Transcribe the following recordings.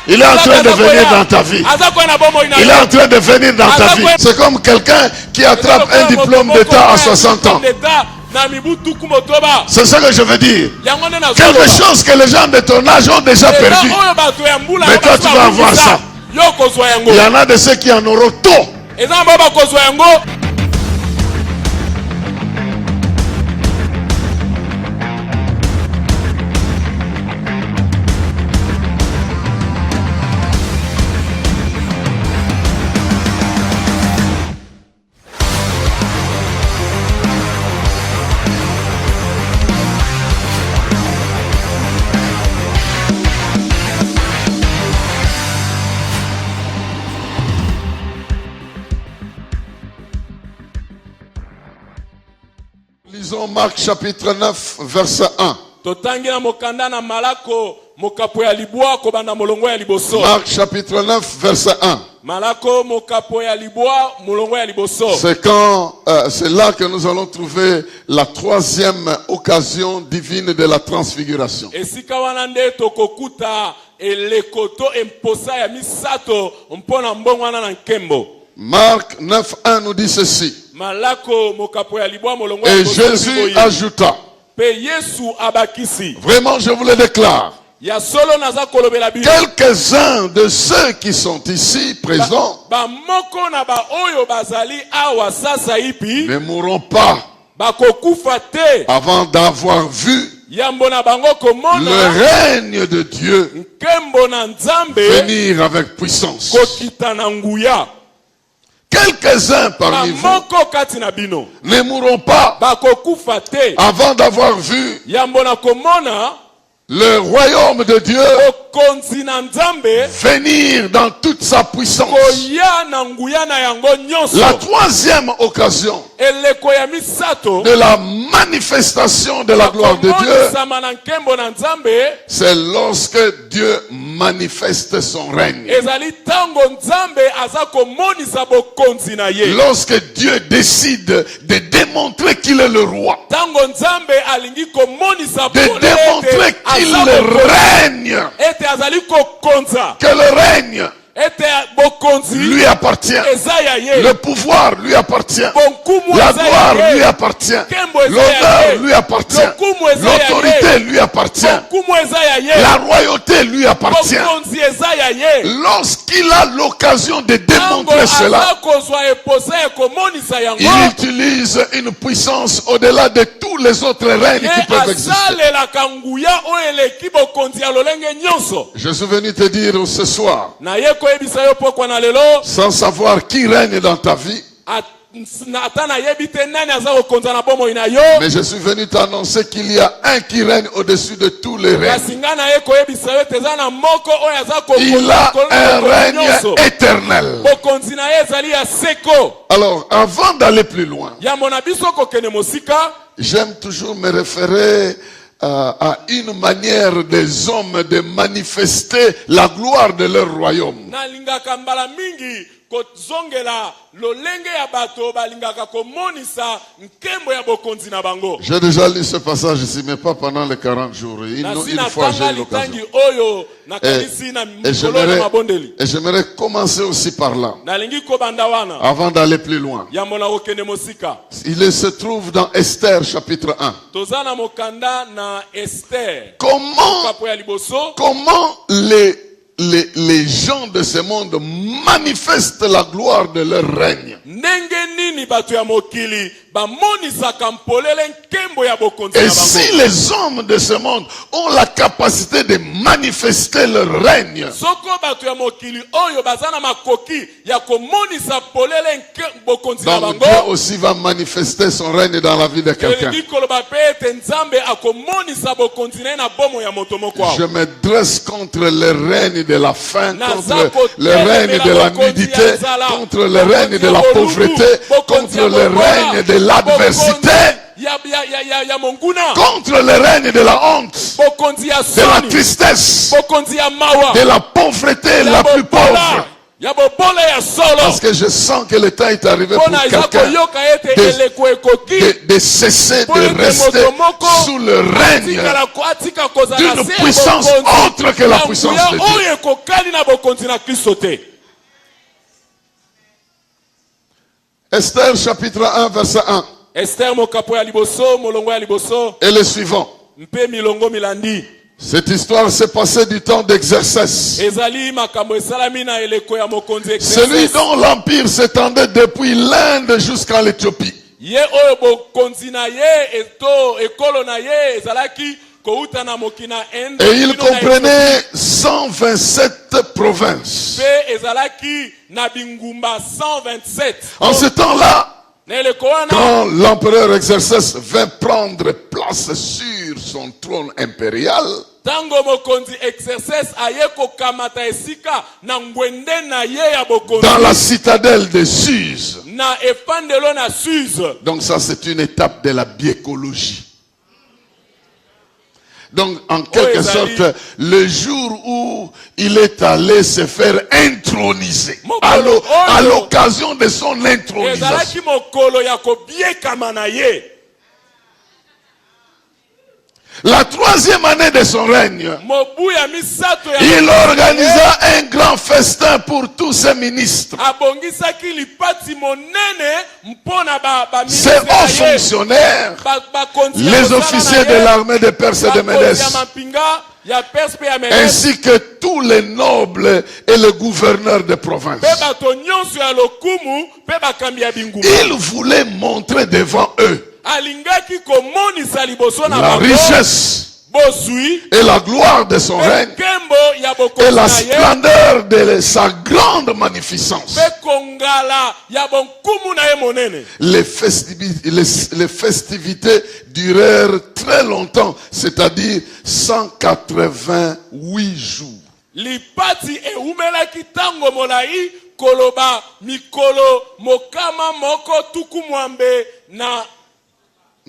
Il est en train de venir dans ta vie. Il est en train de venir dans ta vie. C'est comme quelqu'un qui attrape un diplôme d'État à 60 ans. C'est ça que je veux dire. Quelque chose que les gens de ton âge ont déjà perdu. Mais toi tu vas avoir ça. Il y en a de ceux qui en auront tôt. Lisons Marc chapitre 9 verset 1. Marc chapitre 9 verset 1. C'est là que nous allons trouver la troisième occasion divine de la transfiguration. Marc 9 1 nous dit ceci. Et Jésus ajouta. Vraiment, je vous le déclare. Quelques-uns de ceux qui sont ici présents ne mourront pas avant d'avoir vu le règne de Dieu venir avec puissance. Quelques-uns parmi vous ne mourront pas avant d'avoir vu le royaume de Dieu venir dans toute sa puissance. La troisième occasion de la manifestation de la gloire de Dieu, c'est lorsque Dieu manifeste son règne. Lorsque Dieu décide de démontrer qu'il est le roi, de démontrer qu'il règne, que le règne lui appartient, le pouvoir lui appartient, la gloire lui appartient, l'honneur lui appartient, l'autorité lui appartient, la royauté lui appartient. Lorsqu'il a l'occasion de démontrer cela, il utilise une puissance au-delà de tous les autres règnes qui peuvent exister. Je suis venu te dire ce soir, sans savoir qui règne dans ta vie, mais je suis venu t'annoncer qu'il y a un qui règne au-dessus de tous les règnes. Il a un règne éternel. Alors, avant d'aller plus loin, j'aime toujours me référer à une manière des hommes de manifester la gloire de leur royaume. J'ai déjà lu ce passage ici, mais pas pendant les 40 jours. Une fois j'ai eu l'occasion. Et j'aimerais commencer aussi par là, avant d'aller plus loin. Il se trouve dans Esther chapitre 1. Comment les gens de ce monde manifestent la gloire de leur règne. Et si les hommes de ce monde ont la capacité de manifester leur règne, donc Dieu aussi va manifester son règne dans la vie de quelqu'un. Je me dresse contre le règne de la faim, contre le règne de la nudité, contre le règne de la pauvreté, contre le règne de l'adversité, contre le règne de la honte, de la tristesse, de la pauvreté la plus pauvre. Parce que je sens que le temps est arrivé pour quelqu'un de cesser de rester sous le règne d'une puissance autre que la puissance de Dieu. Esther chapitre 1 verset 1. Et le suivant. Cette histoire s'est passée du temps d'Exercès. Celui dont l'empire s'étendait depuis l'Inde jusqu'à l'Éthiopie. Et il comprenait 127 provinces. En ce temps-là, quand l'empereur Exercès vint prendre place sur son trône impérial, dans la citadelle de Suse. Donc ça, c'est une étape de la biécologie. Donc, en quelque sorte, le jour où il est allé se faire introniser, à l'occasion de son intronisation, la 3e année de son règne, il organisa un grand festin pour tous ses ministres, ses hauts fonctionnaires, les officiers de l'armée de Perse et de Médès, ainsi que tous les nobles et les gouverneurs de province. Il voulait montrer devant eux la richesse et la gloire de son règne et la splendeur de sa grande magnificence. Les festivités durèrent très longtemps, c'est-à-dire 188 jours.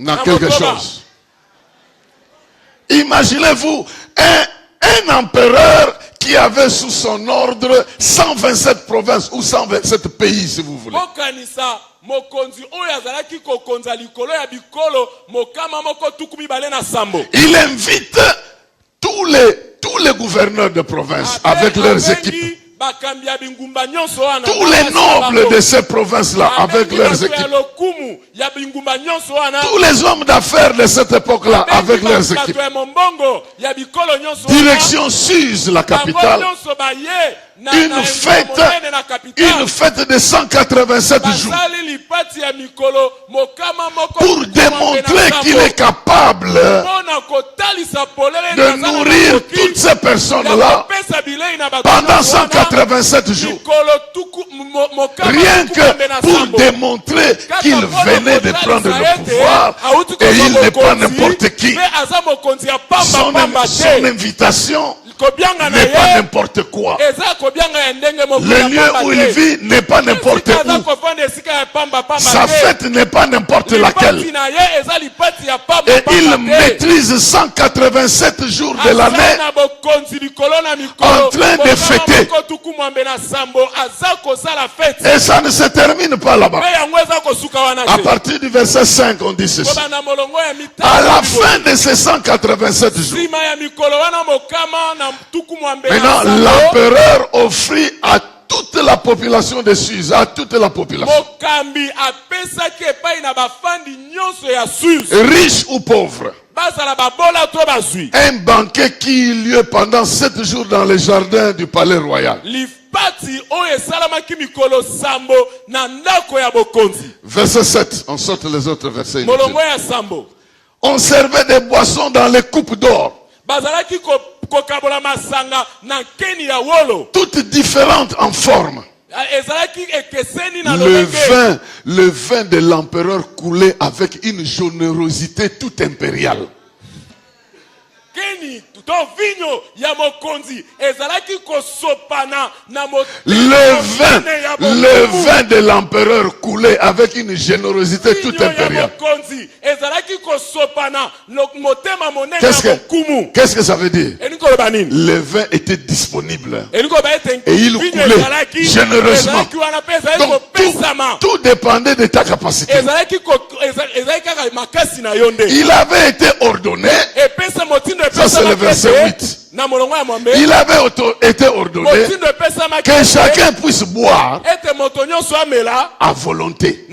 Na quelque chose. Imaginez-vous un empereur qui avait sous son ordre 127 provinces ou 127 pays, si vous voulez. Il invite tous les gouverneurs de province avec leurs équipes. Tous les nobles de ces provinces-là avec leurs équipes. Tous les hommes d'affaires de cette époque-là avec leurs équipes. Direction Suse, la capitale. Une fête de 187 jours. Pour démontrer qu'il est capable de nourrir toutes ces personnes-là pendant 187 jours. Rien que pour démontrer qu'il venait de prendre le pouvoir et il n'est pas n'importe qui. Son invitation n'est pas n'importe quoi. Le lieu où il vit n'est pas n'importe où. Sa fête n'est pas n'importe laquelle. Et il maîtrise 187 jours de l'année en train de fêter. Et ça ne se termine pas là-bas. À partir du verset 5, on dit ceci. À la fin de ces 187 jours, maintenant, l'empereur offrit à toute la population de Suse, à toute la population, riche ou pauvre, un banquet qui eut lieu pendant 7 jours dans les jardins du palais royal. Verset 7, on saute les autres versets. On servait des boissons dans les coupes d'or, toutes différentes en forme. Le vin de l'empereur coulait avec une générosité toute impériale. keni to vinyo ya mokonzi ezalaki kosopana na le vin de l'empereur coulait avec une générosité toute impériale. Qu'est-ce que ça veut dire? Le vin était disponible et il coulait généreusement. Donc tout dépendait de ta capacité. Il avait été ordonné. Ça c'est le verset 8. Il avait été ordonné que chacun puisse boire à volonté,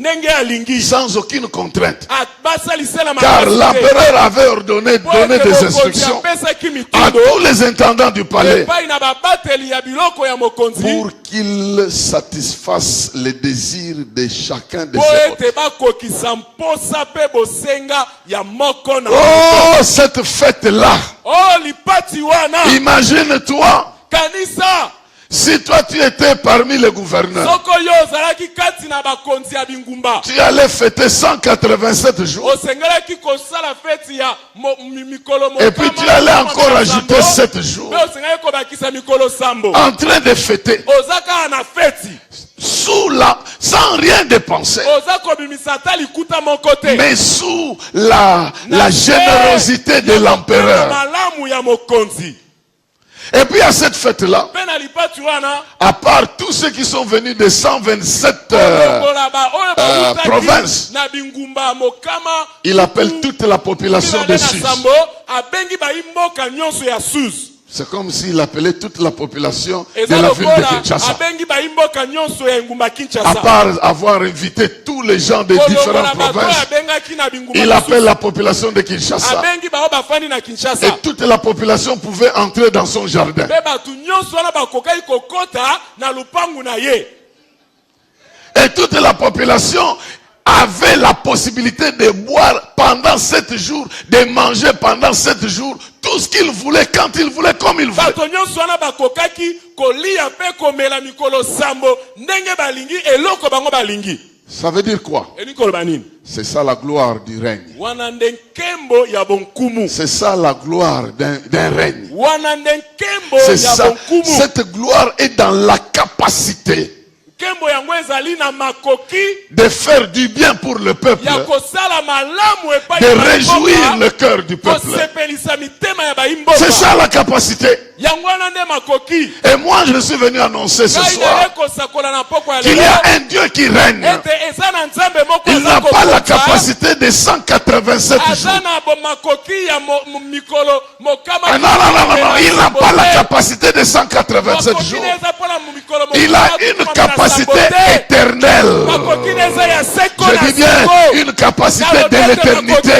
sans aucune contrainte. Car l'empereur avait ordonné, donné des instructions à tous les intendants du palais pour qu'ils satisfassent les désirs de chacun de ses hôtes. Oh, cette fête-là! Imagine-toi si toi tu étais parmi les gouverneurs, tu allais fêter 187 jours et puis tu allais encore ajouter 7 jours en train de fêter sans rien dépenser, mais sous la générosité de l'empereur. Et puis à cette fête-là, à part tous ceux qui sont venus de 127 provinces, il appelle toute la population de Suse. C'est comme s'il appelait toute la population de la ville de Kinshasa. À part avoir invité tous les gens des différentes provinces, il appelle la population de Kinshasa. Et toute la population pouvait entrer dans son jardin. Et toute la population avait la possibilité de boire pendant 7 jours, de manger pendant 7 jours, tout ce qu'il voulait, quand il voulait, comme il voulait. Ça veut dire quoi? C'est ça la gloire du règne. C'est ça la gloire d'un règne. C'est ça. Cette gloire est dans la capacité de faire du bien pour le peuple, de réjouir le cœur du peuple. C'est ça la capacité. Et moi je suis venu annoncer ce soir qu'il y a un Dieu qui règne. Il n'a pas la capacité de 187 jours. Non, il n'a pas la capacité de 187 jours. Il a une capacité éternelle. Je dis bien une capacité de l'éternité.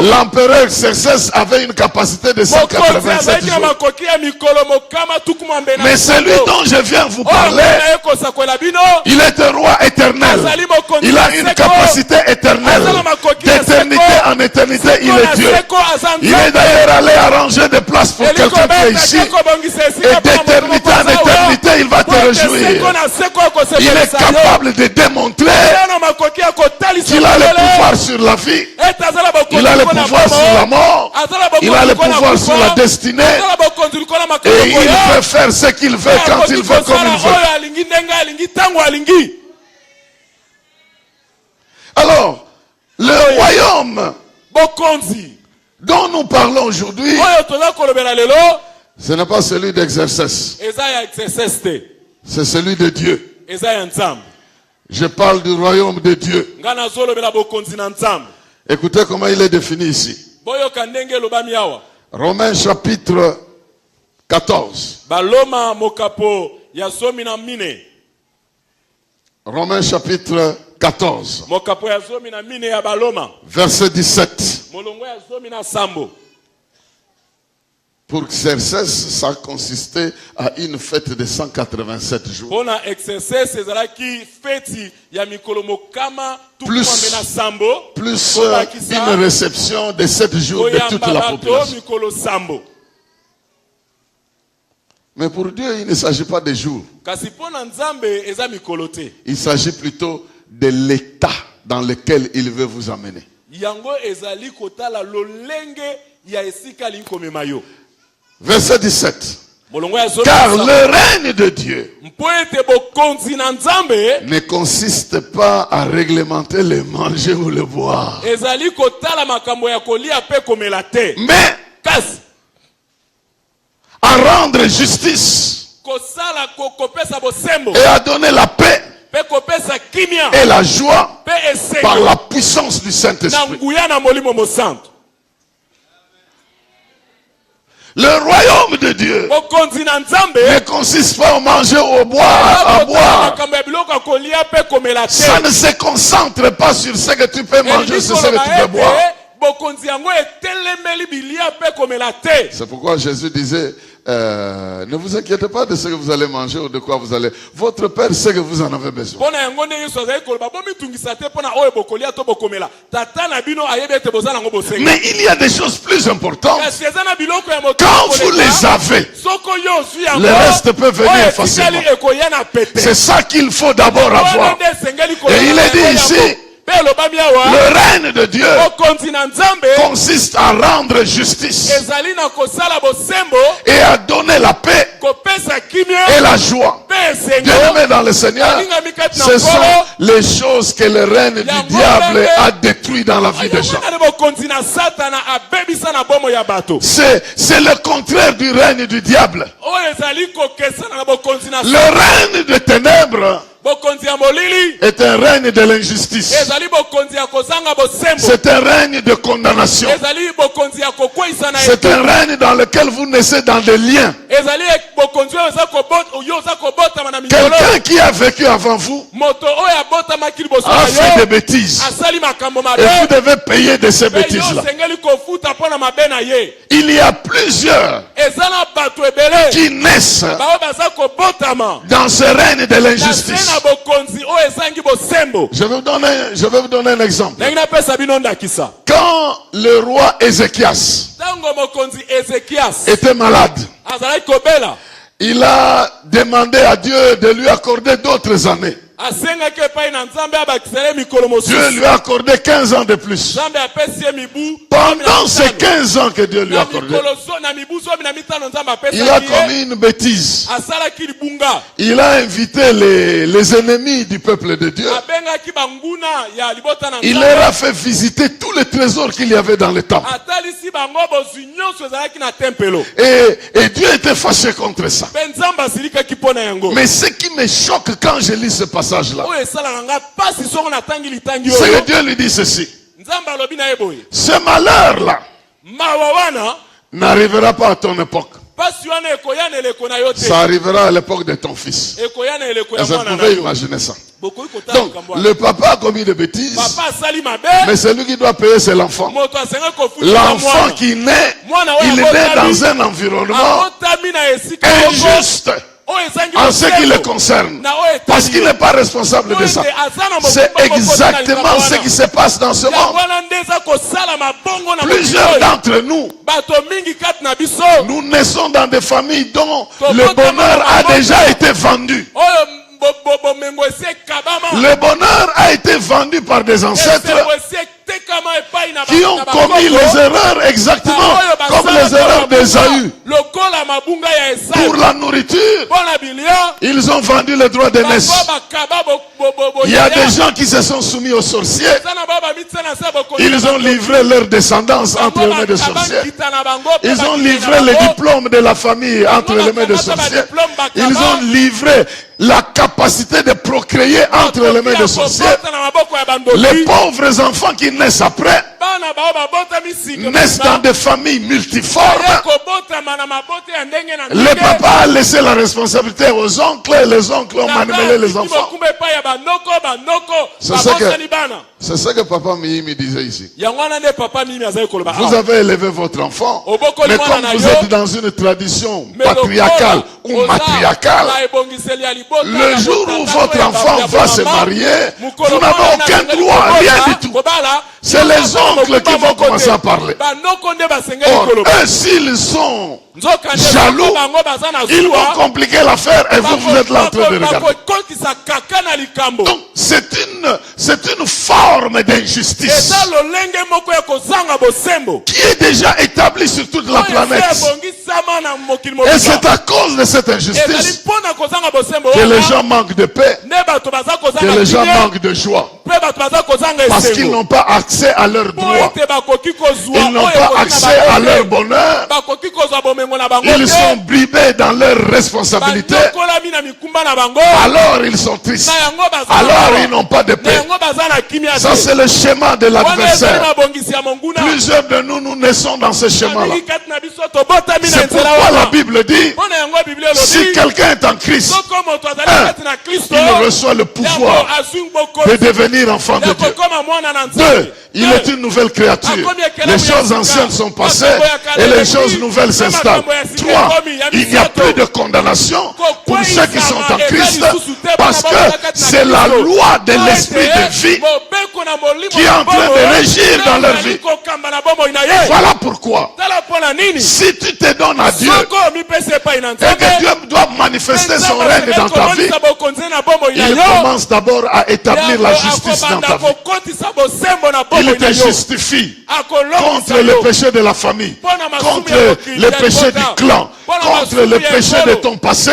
L'empereur Xerxès avait une capacité de 187 jours. Mais celui dont je viens vous parler, il est un roi éternel. Il a une capacité éternelle. D'éternité en éternité, il est Dieu. Il est d'ailleurs allé arranger des places pour quelqu'un qui est ici. Et d'éternité en éternité, il va te réjouir. Il est capable de démontrer qu'il a le pouvoir sur la vie. Il a le pouvoir sur la mort. Il a le pouvoir sur la destinée. Et il peut faire ce qu'il veut, quand il veut, comme il veut. Alors, le royaume dont nous parlons aujourd'hui, ce n'est pas celui d'Exercès. C'est celui de Dieu. Je parle du royaume de Dieu. Écoutez comment il est défini ici. Romains chapitre 14. Romains chapitre 14. Verset 17. Pour Xerxès, ça consistait à une fête de 187 jours. Plus une réception de 7 jours de toute la population. Mais pour Dieu, il ne s'agit pas de jours. Il s'agit plutôt de l'état dans lequel il veut vous amener. yango ezali kotala lolenge ya esika linkomema yo. Verset 17. Car le règne de Dieu ne consiste pas à réglementer le manger ou le boire, mais à rendre justice et à donner la paix et la joie par la puissance du Saint-Esprit. Le royaume de Dieu ne consiste pas à manger ou à boire. Ça ne se concentre pas sur ce que tu peux manger, sur ce que tu peux boire. C'est pourquoi Jésus disait, ne vous inquiétez pas de ce que vous allez manger ou de quoi vous allez. Votre Père sait que vous en avez besoin. Mais il y a des choses plus importantes. Quand vous les avez, le reste peut venir facilement. C'est ça qu'il faut d'abord avoir. Et il est dit ici, le règne de Dieu consiste à rendre justice et à donner la paix et la joie. Bien-aimés dans le Seigneur, ce sont les choses que le règne du diable a détruit dans la vie des gens. C'est le contraire du règne du diable. Le règne des ténèbres est un règne de l'injustice. C'est un règne de condamnation. C'est un règne dans lequel vous naissez dans des liens. Quelqu'un qui a vécu avant vous a fait des bêtises. Et vous devez payer de ces bêtises-là. Il y a plusieurs qui naissent dans ce règne de l'injustice. Je vais vous donner un exemple. Quand le roi Ézéchias était malade, il a demandé à Dieu de lui accorder d'autres années. Dieu lui a accordé 15 ans de plus. Pendant ces 15 ans que Dieu lui a accordé, il a commis une bêtise. Il a invité les ennemis du peuple de Dieu. Il leur a fait visiter tous les trésors qu'il y avait dans le temple. Et Dieu était fâché contre ça. Mais ce qui me choque quand je lis ce passage, là, c'est que Dieu lui dit ceci: ce malheur-là n'arrivera pas à ton époque. Ça arrivera à l'époque de ton fils. Est-ce que vous pouvez imaginer ça? Donc, le papa a commis des bêtises, mais celui qui doit payer, c'est l'enfant. L'enfant qui naît, il est né dans un environnement injuste en ce qui le concerne, parce qu'il n'est pas responsable de ça. C'est exactement ce qui se passe dans ce monde. Plusieurs d'entre nous, nous naissons dans des familles dont le bonheur a déjà été vendu. Le bonheur a été vendu par des ancêtres qui ont commis les erreurs exactement comme les erreurs d'Ésaü. Pour la nourriture, ils ont vendu le droit d'aînesse. Il y a des gens qui se sont soumis aux sorciers. Ils ont livré leur descendance entre les mains des sorciers. Ils ont livré les diplômes de la famille entre les mains des sorciers. Ils ont livré la capacité de procréer entre les mains des sorciers. Les pauvres enfants qui naissent après naissent dans des familles multiformes. Le papa a laissé la responsabilité aux oncles et les oncles ont manipulé les enfants. C'est ce que papa Mimi disait ici. Vous avez élevé votre enfant, mais comme vous êtes dans une tradition patriarcale ou matriarcale, le jour où votre enfant va se marier, vous n'avez aucun droit, rien du tout. c'est les oncles qui vont commencer à parler. Or, eux, s'ils sont jaloux, ils vont compliquer l'affaire et vous êtes là en train de regarder. Donc, c'est une forme d'injustice qui est déjà établie sur toute la planète. Et c'est à cause de cette injustice que les gens manquent de paix, que les gens manquent de joie. Parce qu'ils n'ont pas accès à leurs droits. Ils n'ont pas accès à leur bonheur. Ils sont bribés dans leurs responsabilités. Alors ils sont tristes. Alors ils n'ont pas de paix. Ça c'est le schéma de l'adversaire. Plusieurs de nous, nous naissons dans ce schéma-là. C'est pourquoi la Bible dit, si quelqu'un est en Christ, il reçoit le pouvoir de devenir enfant de Dieu. 2, il est une nouvelle créature. Les choses anciennes sont passées et les choses nouvelles s'installent. 3, il n'y a plus de condamnation pour ceux qui sont en Christ, parce que c'est la loi de l'esprit de vie qui est en train de régir dans leur vie. Voilà pourquoi, si tu te donnes à Dieu et que Dieu doit manifester son règne dans ta vie, il commence d'abord à établir la justice dans ta vie. Il te justifie contre le péché de la famille, contre le péché du clan, contre le péché de ton passé.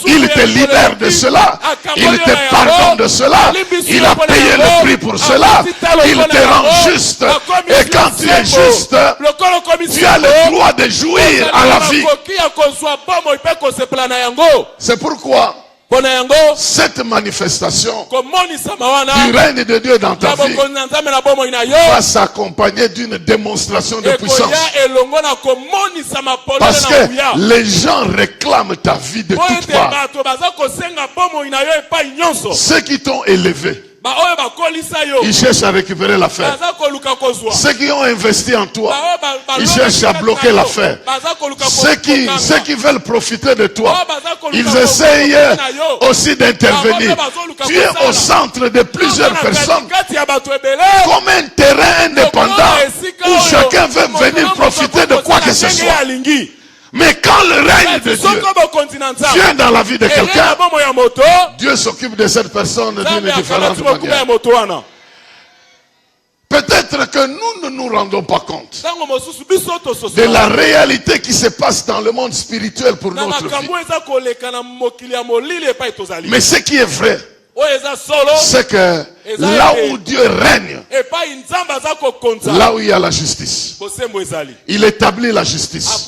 Il te libère de cela, il te pardonne de cela, il a payé le prix pour cela, il te rend juste. Et quand tu es juste, tu as le droit de jouir à la vie. C'est pourquoi cette manifestation du règne de Dieu dans ta vie va s'accompagner d'une démonstration de puissance. Parce que les gens réclament ta vie de toutes parts. Ceux qui t'ont élevé, ils cherchent à récupérer l'affaire. Ceux qui ont investi en toi, ils cherchent à bloquer l'affaire. Ceux qui veulent profiter de toi, ils essayent aussi d'intervenir. Tu es au centre de plusieurs personnes, comme un terrain indépendant où chacun veut venir profiter de quoi que ce soit. Mais quand le règne de Dieu vient dans la vie de quelqu'un, Dieu s'occupe de cette personne d'une différente manière. Peut-être que nous ne nous rendons pas compte de la réalité qui se passe dans le monde spirituel pour notre vie. Mais ce qui est vrai, c'est que là où Dieu règne, là où il y a la justice, il établit la justice.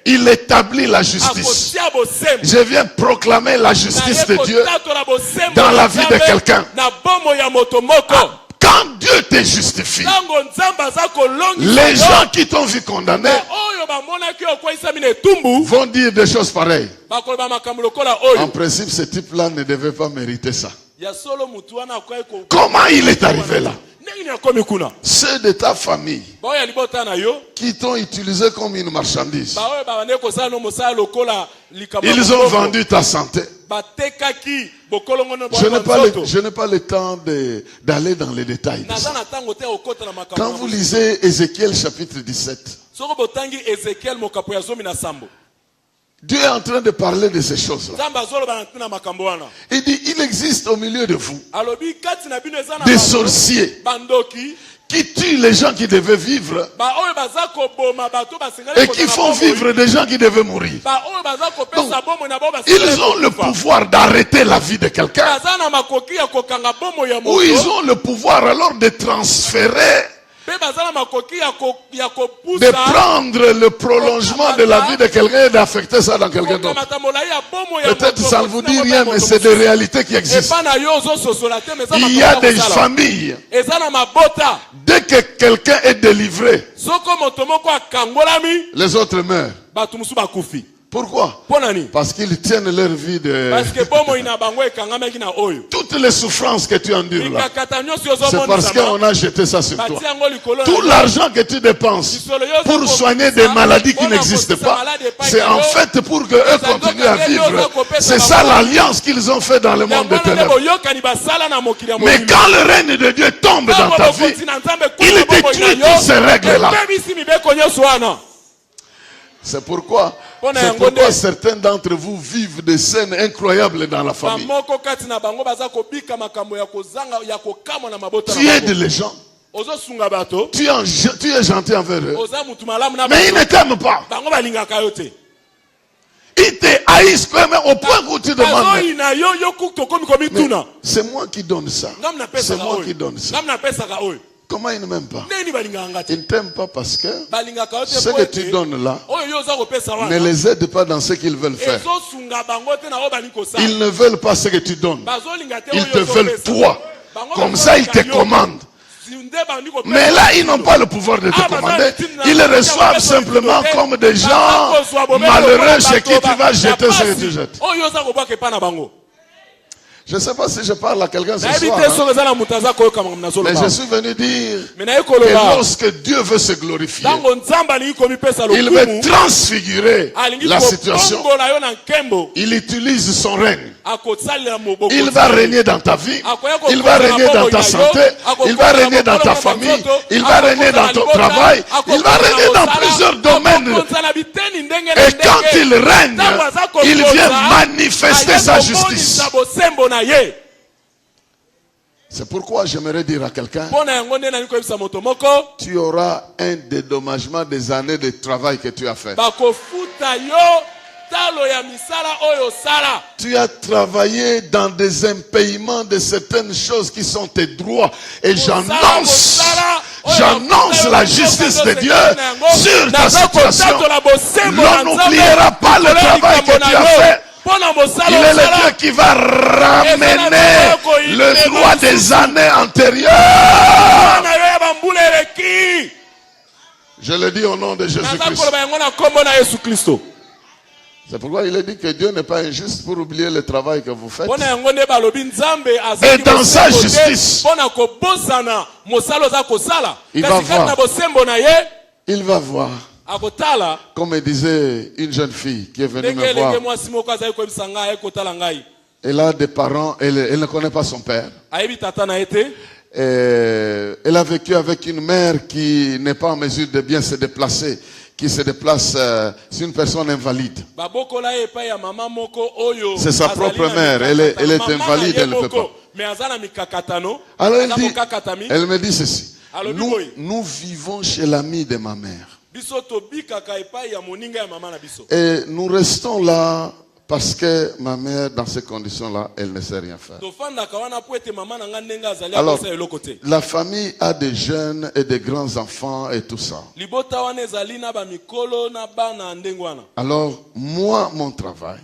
Il établit la justice. Je viens proclamer la justice de Dieu dans la vie de quelqu'un. Quand Dieu te justifie, les gens qui t'ont vu condamné vont dire des choses pareilles. En principe, ce type-là ne devait pas mériter ça. Comment il est arrivé là? Ceux de ta famille qui t'ont utilisé comme une marchandise, ils ont vendu ta santé. Je n'ai pas le temps d'aller dans les détails de ça. Quand vous lisez Ézéchiel chapitre 17, Dieu est en train de parler de ces choses-là. Il dit, il existe au milieu de vous des sorciers qui tuent les gens qui devaient vivre et qui font vivre des gens qui devaient mourir. Donc, ils ont le pouvoir d'arrêter la vie de quelqu'un, ou ils ont le pouvoir alors de transférer, de prendre le prolongement de la vie de quelqu'un et d'affecter ça dans quelqu'un d'autre. Peut-être ça ne vous dit rien, mais c'est des réalités qui existent. Il y a des familles, dès que quelqu'un est délivré, les autres meurent. Pourquoi? Parce qu'ils tiennent leur vie de... Toutes les souffrances que tu endures là, c'est parce qu'on a jeté ça sur toi. Tout l'argent que tu dépenses pour soigner des maladies qui n'existent pas, c'est en fait pour qu'eux continuent à vivre C'est ça l'alliance qu'ils ont fait dans le monde des ténèbres. Mais quand le règne de Dieu tombe dans ta vie, il détruit toutes ces règles-là. C'est pourquoi certains d'entre vous vivent des scènes incroyables dans la famille. Tu aides les gens. Tu es gentil envers eux. Mais ils ne t'aiment pas. Ils te haïssent au point où tu demandes. C'est moi qui donne ça. C'est moi qui donne ça. Comment ils ne m'aiment pas? Ils ne t'aiment pas parce que ce que tu donnes là ne les aide pas dans ce qu'ils veulent faire. Ils ne veulent pas ce que tu donnes. Ils te veulent toi. Comme ça, ils te commandent. Mais là, ils n'ont pas le pouvoir de te commander. Ils le reçoivent simplement comme des gens malheureux chez qui tu vas jeter ce que tu jettes. Je ne sais pas si je parle à quelqu'un ce soir, mais je suis venu dire que lorsque Dieu veut se glorifier, il veut transfigurer la situation. Il utilise son règne. Il va régner dans ta vie, il va régner dans ta santé, il va régner dans ta famille, il va régner dans ton travail, il va régner dans plusieurs domaines. Et quand il règne, il vient manifester sa justice. C'est pourquoi j'aimerais dire à quelqu'un, tu auras un dédommagement des années de travail que tu as fait. Tu as travaillé dans des impayements de certaines choses qui sont tes droits. Et j'annonce la justice de Dieu sur ta situation. L'on n'oubliera pas le travail que tu as fait. Il est le Dieu qui va ramener le droit des années antérieures. Je le dis au nom de Jésus-Christ. C'est pourquoi il est dit que Dieu n'est pas injuste pour oublier le travail que vous faites. Et dans sa justice, il va voir. Comme disait une jeune fille qui est venue me voir. Elle a des parents, elle ne connaît pas son père. Elle a vécu avec une mère qui n'est pas en mesure de bien se déplacer, qui se déplace, c'est une personne invalide. C'est sa propre mère, elle est invalide, elle ne peut pas. Alors elle me dit ceci, nous vivons chez l'ami de ma mère. Et nous restons là parce que ma mère, dans ces conditions-là, elle ne sait rien faire. Alors, la famille a des jeunes et des grands enfants et tout ça. Alors, moi, mon travail,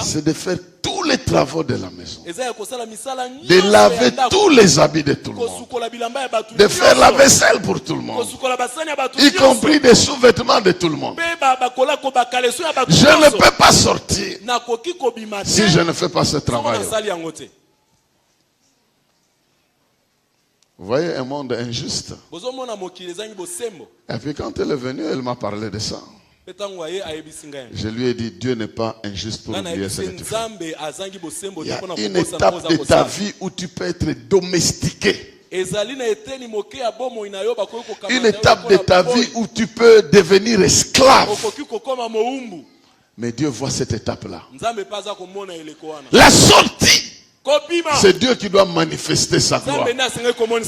c'est de faire tous les travaux de la maison. De laver tous les habits de tout le monde. De faire la vaisselle pour tout le monde. Y compris des sous-vêtements de tout le monde. Je ne peux pas sortir si je ne fais pas ce travail. Vous voyez un monde injuste. Et puis quand elle est venue, elle m'a parlé de ça. Je lui ai dit, Dieu n'est pas injuste pour oublier ce que tu fais. Il y a une étape de ta vie où tu peux être domestiqué. Une étape de ta vie où tu peux devenir esclave. Mais Dieu voit cette étape-là. La sortie, c'est Dieu qui doit manifester sa gloire.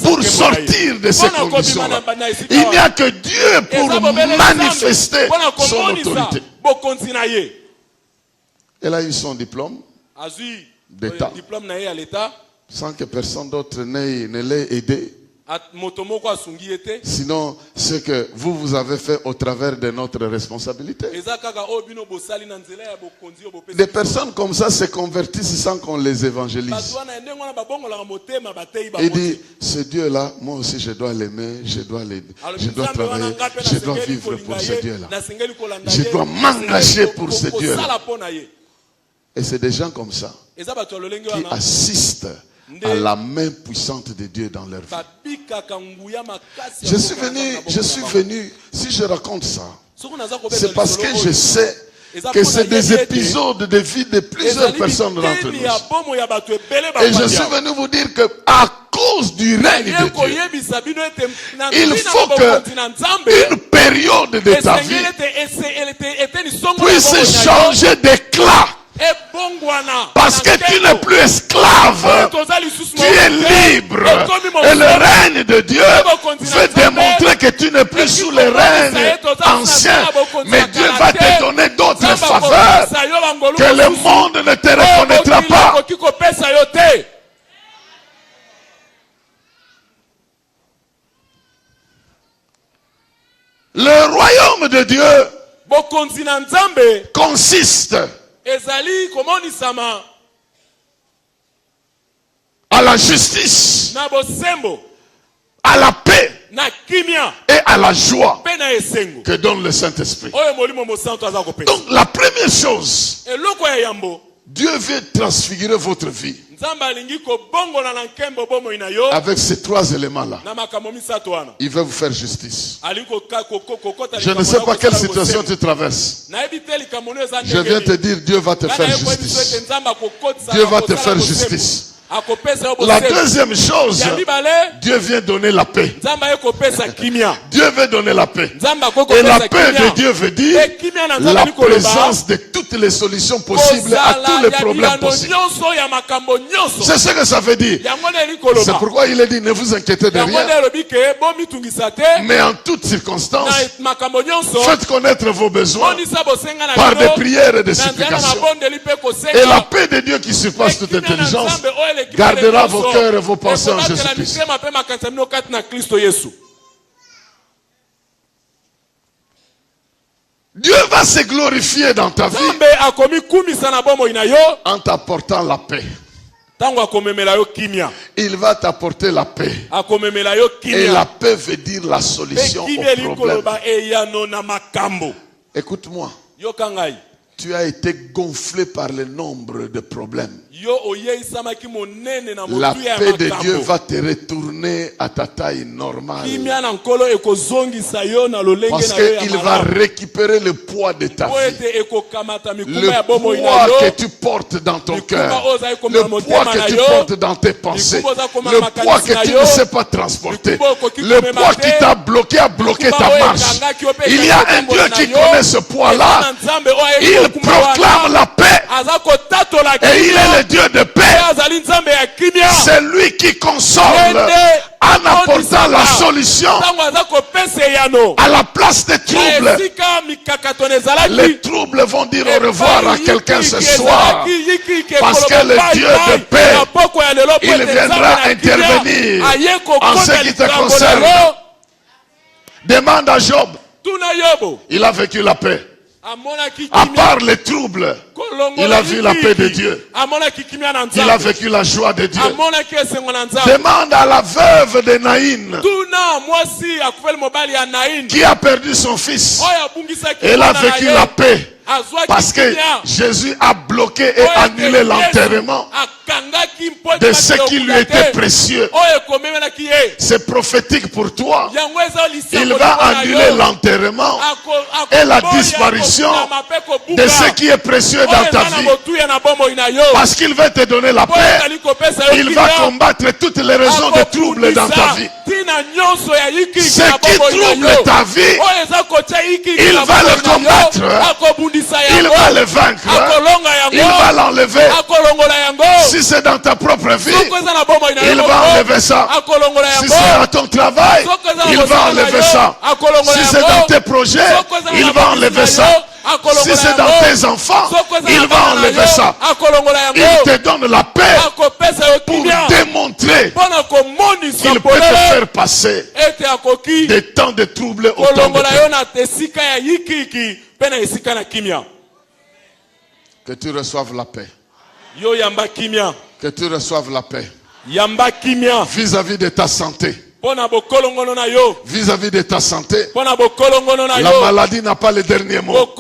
Pour sortir de ces conditions-là, il n'y a que Dieu pour manifester son autorité. Elle a eu son diplôme d'État sans que personne d'autre ne l'ait aidé. Sinon, ce que vous avez fait au travers de notre responsabilité. Des personnes comme ça se convertissent sans qu'on les évangélise. Il dit, ce Dieu-là, moi aussi je dois l'aimer, je dois travailler, je dois vivre pour ce Dieu-là. Je dois m'engager pour ce Dieu-là. Et c'est des gens comme ça qui assistent à la main puissante de Dieu dans leur vie. Je suis venu, si je raconte ça, c'est parce que je sais que c'est des épisodes de vie de plusieurs personnes d'entre nous. Et je suis venu vous dire que à cause du règne de Dieu, il faut qu'une période de ta vie puisse changer d'éclat. Parce que tu n'es plus esclave, tu es libre. Et le règne de Dieu veut démontrer que tu n'es plus sous le règne ancien. Mais Dieu va te donner d'autres faveurs que le monde ne te reconnaîtra pas. Le royaume de Dieu consiste à la justice, à la paix et à la joie que donne le Saint-Esprit. Donc la première chose, Dieu veut transfigurer votre vie avec ces trois éléments-là. Il veut vous faire justice. Je ne sais pas quelle situation tu traverses. Je viens te dire, Dieu va te faire justice. Dieu va te faire justice. La deuxième chose, Dieu vient donner la paix. Dieu veut donner la paix. Et la paix de Dieu veut dire la présence de toutes les solutions possibles à tous les problèmes possibles. C'est ce que ça veut dire. C'est pourquoi il est dit, ne vous inquiétez de rien. Mais en toutes circonstances, faites connaître vos besoins par des prières et des supplications. Et la paix de Dieu qui surpasse toute intelligence gardera vos cœurs et vos pensées en Jésus-Christ. Dieu va se glorifier dans ta vie en t'apportant la paix. Il va t'apporter la paix. Et la paix veut dire la solution au problème. Écoute-moi. Tu as été gonflé par le nombre de problèmes. La paix de Dieu va te retourner à ta taille normale. Parce qu'il va récupérer le poids de ta vie. Le poids que tu portes dans ton cœur. Le poids que tu portes dans tes pensées. Le poids que tu ne sais pas transporter. Le poids qui t'a bloqué a bloqué ta marche. Il y a un Dieu qui connaît ce poids-là. Il proclame la paix. Et il est le Dieu de paix. C'est lui qui console en apportant la solution à la place des troubles. Les troubles vont dire au revoir à quelqu'un ce soir. Parce que le Dieu de paix, il viendra intervenir en ce qui te concerne. Demande à Job. Il a vécu la paix. À part les troubles, il a vu la paix de Dieu. Il a vécu la joie de Dieu. Demande à la veuve de Naïn qui a perdu son fils. Elle a vécu la paix. Parce que Jésus a bloqué et annulé l'enterrement de ce qui lui était précieux. C'est prophétique pour toi. Il va annuler l'enterrement et la disparition de ce qui est précieux dans ta vie. Parce qu'il va te donner la paix. Il va combattre toutes les raisons de trouble dans ta vie. Ce qui trouble ta vie, il va le combattre. Il va le vaincre. Il va l'enlever. Si c'est dans ta propre vie, il va enlever ça. Si c'est à ton travail, il va enlever ça. Si c'est dans tes projets, il va enlever ça. Si c'est dans tes enfants, il va enlever ça. Il te donne la paix pour démontrer qu'il peut te faire passer des temps de troubles au temps de paix. Que tu reçoives la paix. Que tu reçoives la paix. Vis-à-vis de ta santé. vis-à-vis de ta santé. La maladie n'a pas le dernier mot.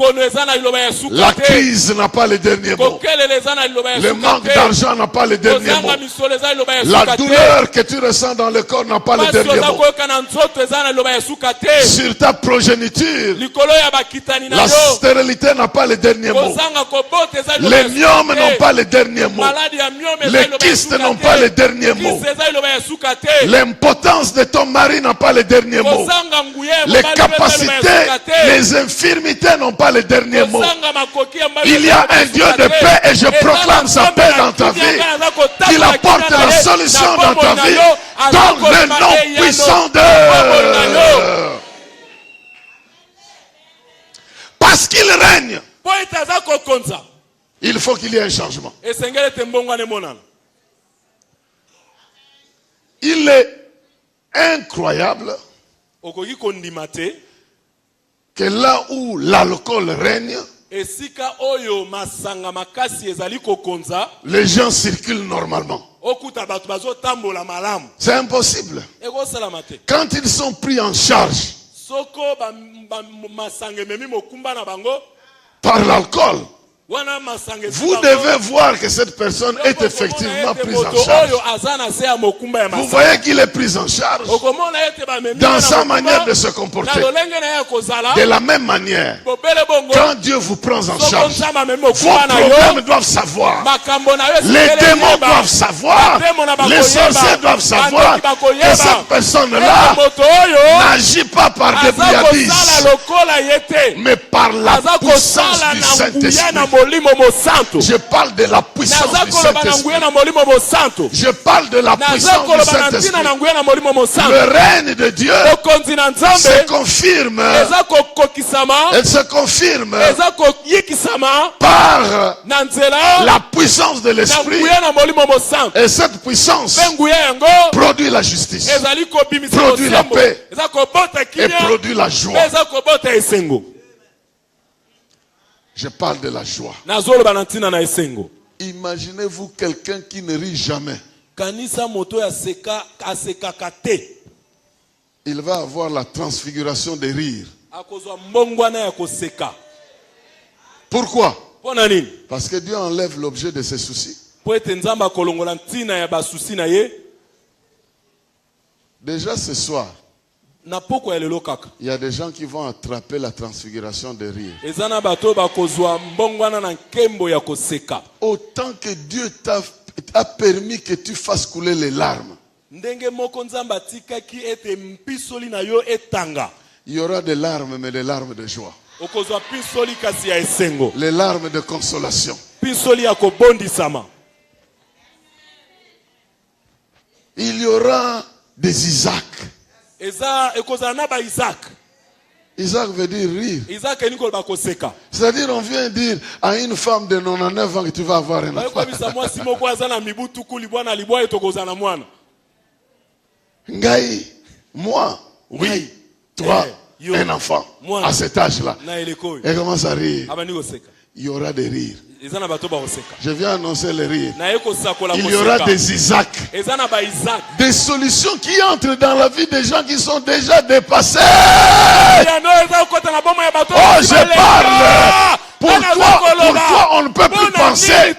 La crise n'a pas le dernier mot. Le manque d'argent n'a pas le dernier mot. La douleur que tu ressens dans le corps n'a pas le dernier mot. Sur ta progéniture, la stérilité n'a pas le dernier mot. Les myomes n'ont pas le dernier mot. Les kystes n'ont pas le dernier mot. L'impotence de ton mari n'a pas le dernier mot. Les capacités, les infirmités n'ont pas le dernier mot. Il y a un Dieu de paix et je proclame sa paix dans ta vie. Qu'il apporte la solution dans ta vie. Dans le nom puissant de... Parce qu'il règne, il faut qu'il y ait un changement. Il est incroyable que là où l'alcool règne, les gens circulent normalement. C'est impossible. Quand ils sont pris en charge par l'alcool, vous devez voir que cette personne est effectivement prise en charge. Vous voyez qu'il est pris en charge dans sa manière de se comporter. De la même manière, quand Dieu vous prend en charge, vos problèmes doivent savoir. Les démons doivent savoir. Les sorciers doivent savoir que cette personne-là n'agit pas par des bliadises, mais par la puissance du Saint-Esprit. Je parle de la puissance du Saint-Esprit. Je parle de la puissance du Saint-Esprit. Le règne de Dieu se confirme. Elle se confirme par la puissance de l'Esprit. Et cette puissance produit la justice, produit la paix et produit la joie. Je parle de la joie. Imaginez-vous quelqu'un qui ne rit jamais. Il va avoir la transfiguration des rires. Pourquoi? Parce que Dieu enlève l'objet de ses soucis. Déjà ce soir, il y a des gens qui vont attraper la transfiguration de rire. Autant que Dieu t'a permis que tu fasses couler les larmes, il y aura des larmes, mais des larmes de joie. Les larmes de consolation. Il y aura des Isaac. Isaac veut dire rire. C'est-à-dire on vient dire à une femme de 99 ans que tu vas avoir un enfant. Ngai, moi, oui, toi, un enfant à cet âge-là. Et commence à rire. Il y aura des rires. Je viens annoncer les rires. Il y aura des Isaac. Des solutions qui entrent dans la vie des gens qui sont déjà dépassés. Oh, je parle. Pourquoi on ne peut plus penser?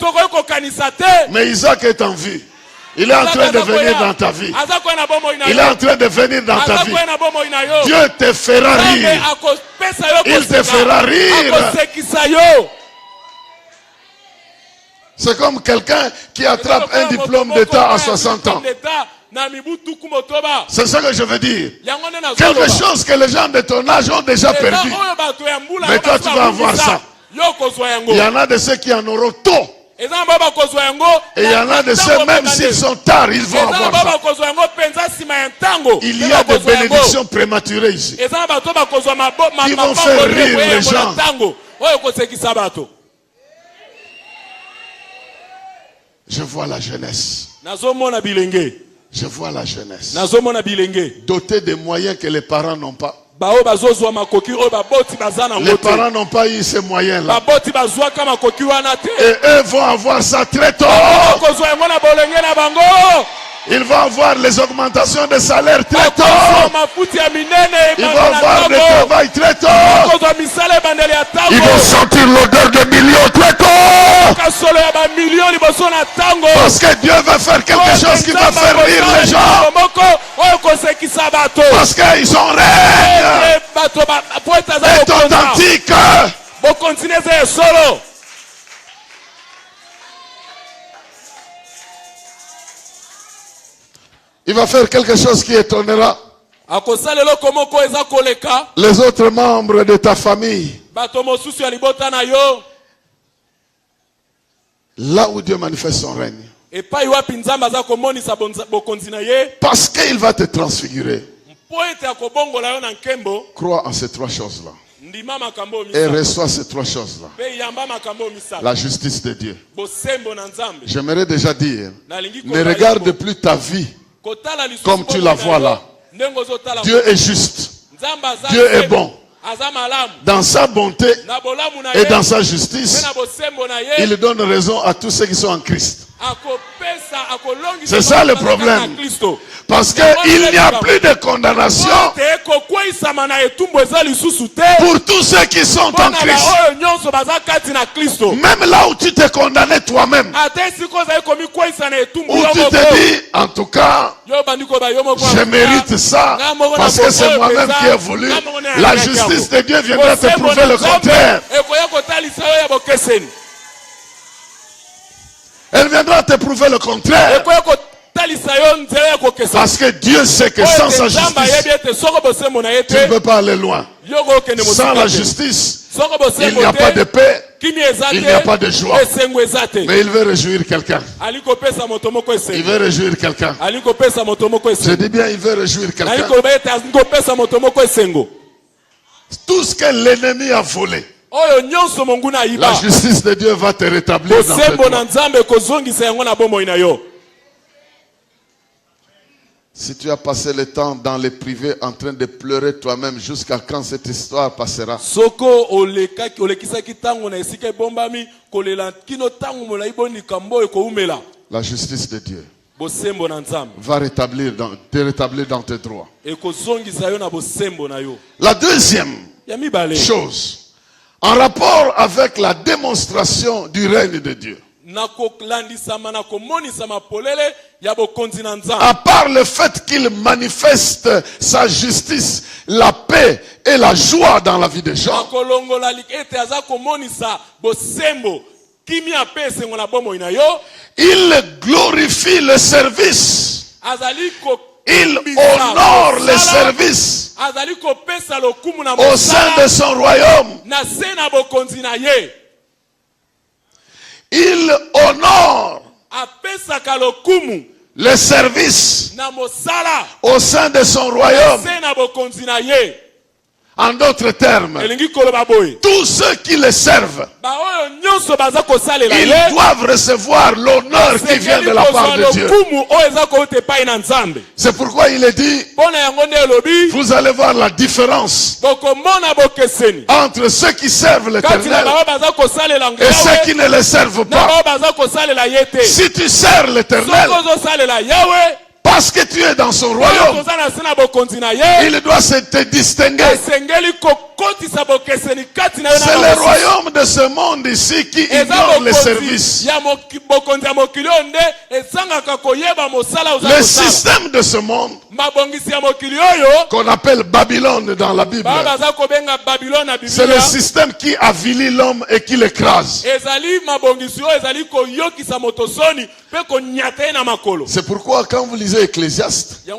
Mais Isaac est en vie. Il est en train de venir dans ta vie. Il est en train de venir dans ta vie. Dieu te fera rire. Il te fera rire. C'est comme quelqu'un qui attrape un diplôme d'État à 60 ans. C'est ça que je veux dire. Quelque chose que les gens de ton âge ont déjà perdu. Mais toi tu vas avoir ça. Il y en a de ceux qui en auront tôt. Et il y en a de ceux, même s'ils sont tard, ils vont avoir ça. Il y a des bénédictions prématurées ici qui vont faire rire les gens. Je vois la jeunesse. Je vois la jeunesse dotée de moyens que les parents n'ont pas. Les parents n'ont pas eu ces moyens-là. Et eux vont avoir ça très tôt. Ils vont avoir les augmentations de salaire très tôt. Ils vont avoir le travail très tôt. Ils vont sentir l'odeur de millions très tôt. Parce que Dieu va faire quelque chose qui va faire rire les gens. Parce qu'ils sont règnes. C'est authentique. Il va faire quelque chose qui étonnera les autres membres de ta famille. Là où Dieu manifeste son règne. Parce qu'il va te transfigurer. Crois en ces trois choses-là. Et reçois ces trois choses-là. La justice de Dieu. J'aimerais déjà dire, ne regarde plus ta vie comme tu la vois là. Dieu est juste. Dieu est bon. Dans sa bonté et dans sa justice, il donne raison à tous ceux qui sont en Christ. C'est ça le problème. Parce qu'il n'y a plus de condamnation pour tous ceux qui sont en Christ. Même là où tu t'es condamné toi-même, où tu te dis, en tout cas, je mérite ça parce que c'est moi-même qui ai voulu. La justice de Dieu viendra te prouver le contraire. Elle viendra te prouver le contraire. Parce que Dieu sait que sans sa justice, tu ne peux pas aller loin. Sans la justice, il n'y a pas de paix, il n'y a pas de joie. Mais il veut réjouir quelqu'un. Il veut réjouir quelqu'un. Je dis bien, il veut réjouir quelqu'un. Tout ce que l'ennemi a volé, la justice de Dieu va te rétablir dans tes droits. Si tu as passé le temps dans les privés en train de pleurer toi-même, jusqu'à quand cette histoire passera? La justice de Dieu va te rétablir dans tes droits. La deuxième chose, en rapport avec la démonstration du règne de Dieu. À part le fait qu'il manifeste sa justice, la paix et la joie dans la vie des gens, il glorifie le service. Il honore le service au sein de son royaume. Il honore le service au sein de son royaume. En d'autres termes, tous ceux qui le servent, ils doivent recevoir l'honneur qui vient de la part de Dieu. C'est pourquoi il est dit, vous allez voir la différence entre ceux qui servent l'Éternel et ceux qui ne le servent pas. Si tu sers l'Éternel, parce que tu es dans son royaume, il doit se te distinguer. C'est le royaume de ce monde ici qui ignore les services. Le système de ce monde, qu'on appelle Babylone dans la Bible, c'est le système qui avilit l'homme et qui l'écrase. C'est pourquoi quand vous lisez Ecclésiaste, tu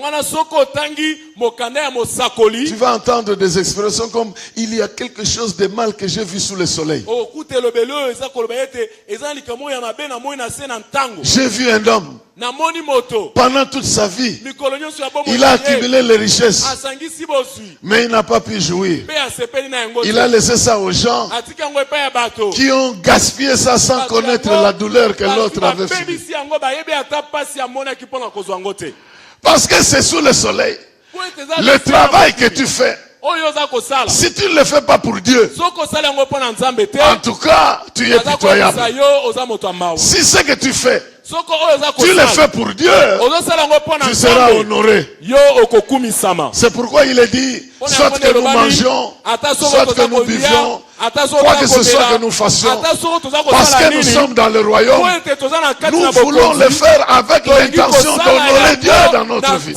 vas entendre des expressions comme il y a quelque chose de mal que j'ai vu sous le soleil. J'ai vu un homme, pendant toute sa vie, il a accumulé les richesses, mais il n'a pas pu jouir. Il a laissé ça aux gens qui ont gaspillé ça sans connaître la douleur que l'autre avait subie. Parce que c'est sous le soleil. Le travail que tu fais, si tu ne le fais pas pour Dieu, en tout cas, tu es pitoyable. Si ce que tu fais, tu le fais pour Dieu, tu seras honoré. C'est pourquoi il est dit, soit que nous mangions, soit que nous buvions, quoi que ce soit que nous fassions, parce que nous sommes dans le royaume, nous voulons le faire avec l'intention d'honorer Dieu dans notre vie.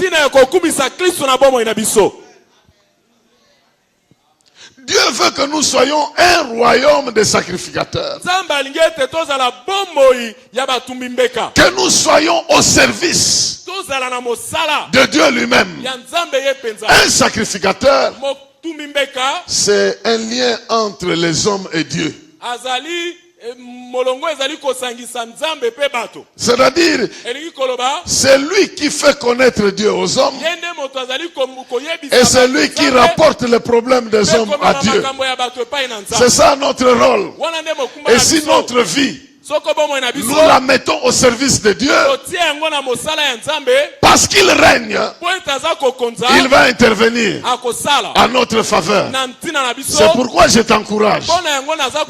Dieu veut que nous soyons un royaume de sacrificateurs. Que nous soyons au service de Dieu lui-même. Un sacrificateur, c'est un lien entre les hommes et Dieu. C'est-à-dire, c'est lui qui fait connaître Dieu aux hommes et c'est lui qui rapporte les problèmes des hommes à Dieu. C'est ça notre rôle. Et si notre vie, nous la mettons au service de Dieu, parce qu'il règne, il va intervenir à notre faveur. C'est pourquoi je t'encourage,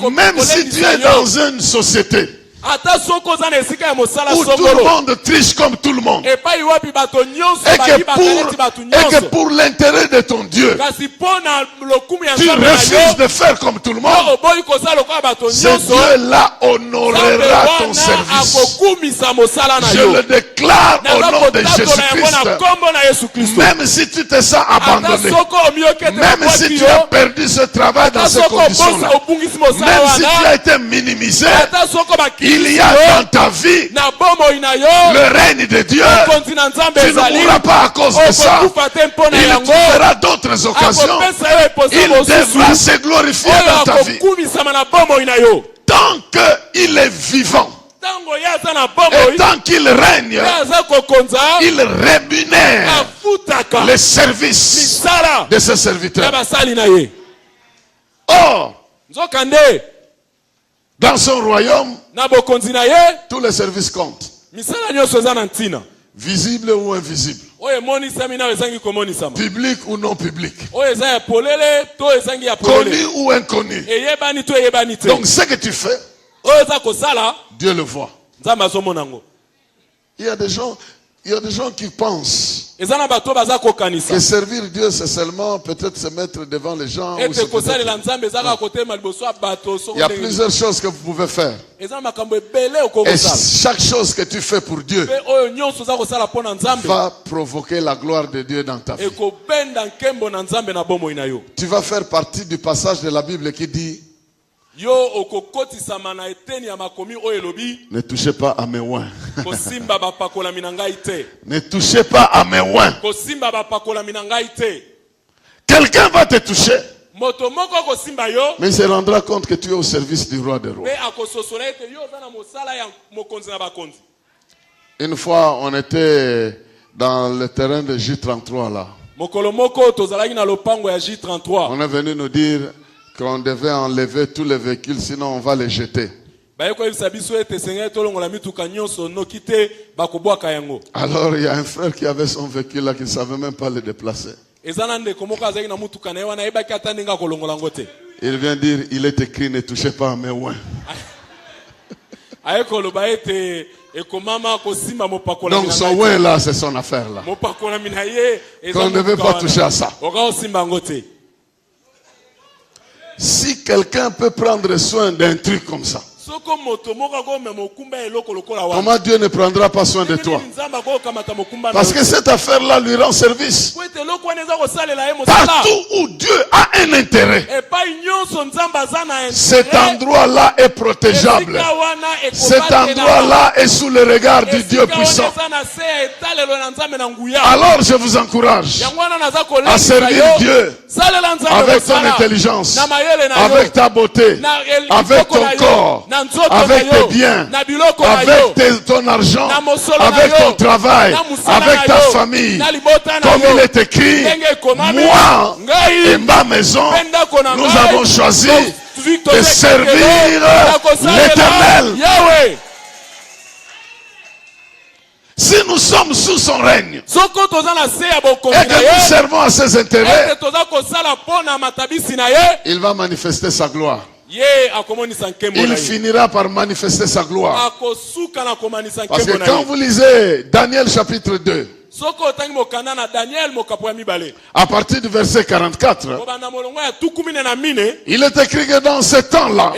même si tu es dans une société où tout le monde triche comme tout le monde, et que pour l'intérêt de ton Dieu, tu refuses de faire comme tout le monde, ce Dieu-là honorera ton service. Je le déclare au nom de Jésus-Christ. Même si tu te sens abandonné, même si tu as perdu ce travail dans ces conditions-là, même si tu as été minimisé, il y a dans ta vie le règne de Dieu. Tu ne mourras pas à cause de ça. Il te fera d'autres occasions. Il devra se glorifier dans ta vie. Tant qu'il est vivant et tant qu'il règne, il rémunère les services de ses serviteurs. Or, dans son royaume, tous les services comptent. Visible ou invisible. Public ou non public. Connu ou inconnu. Donc ce que tu fais, Dieu le voit. Il y a des gens qui pensent que servir Dieu c'est seulement peut-être se mettre devant les gens. Il y a plusieurs choses que vous pouvez faire. Et chaque chose que tu fais pour Dieu va provoquer la gloire de Dieu dans ta vie. Tu vas faire partie du passage de la Bible qui dit: ne touchez pas à mes oins. Ne touchez pas à mes oins. Quelqu'un va te toucher, mais il se rendra compte que tu es au service du roi des rois. Une fois, on était dans le terrain de J33 là. On est venu nous dire qu'on devait enlever tous les véhicules, sinon on va les jeter. Alors il y a un frère qui avait son véhicule là, qui ne savait même pas le déplacer. Il vient dire, il est écrit, ne touchez pas à mes oins. Donc son oin là, c'est son affaire là. Qu'on ne veut pas toucher à ça. Si quelqu'un peut prendre soin d'un truc comme ça, comment Dieu ne prendra pas soin de toi? Parce que cette affaire-là lui rend service. Partout où Dieu a un intérêt, cet endroit-là est protégeable. Cet endroit-là est sous le regard du Dieu puissant. Alors je vous encourage à servir Dieu avec ton intelligence, avec ta beauté, avec ton corps, avec tes biens, avec ton argent, avec ton travail, avec ta famille. Comme il est écrit, moi et ma maison, nous avons choisi de servir l'Éternel. Si nous sommes sous son règne et que nous servons à ses intérêts, il va manifester sa gloire. il finira par manifester sa gloire. Parce que quand vous lisez Daniel chapitre 2, à partir du verset 44, il est écrit que dans ce temps-là,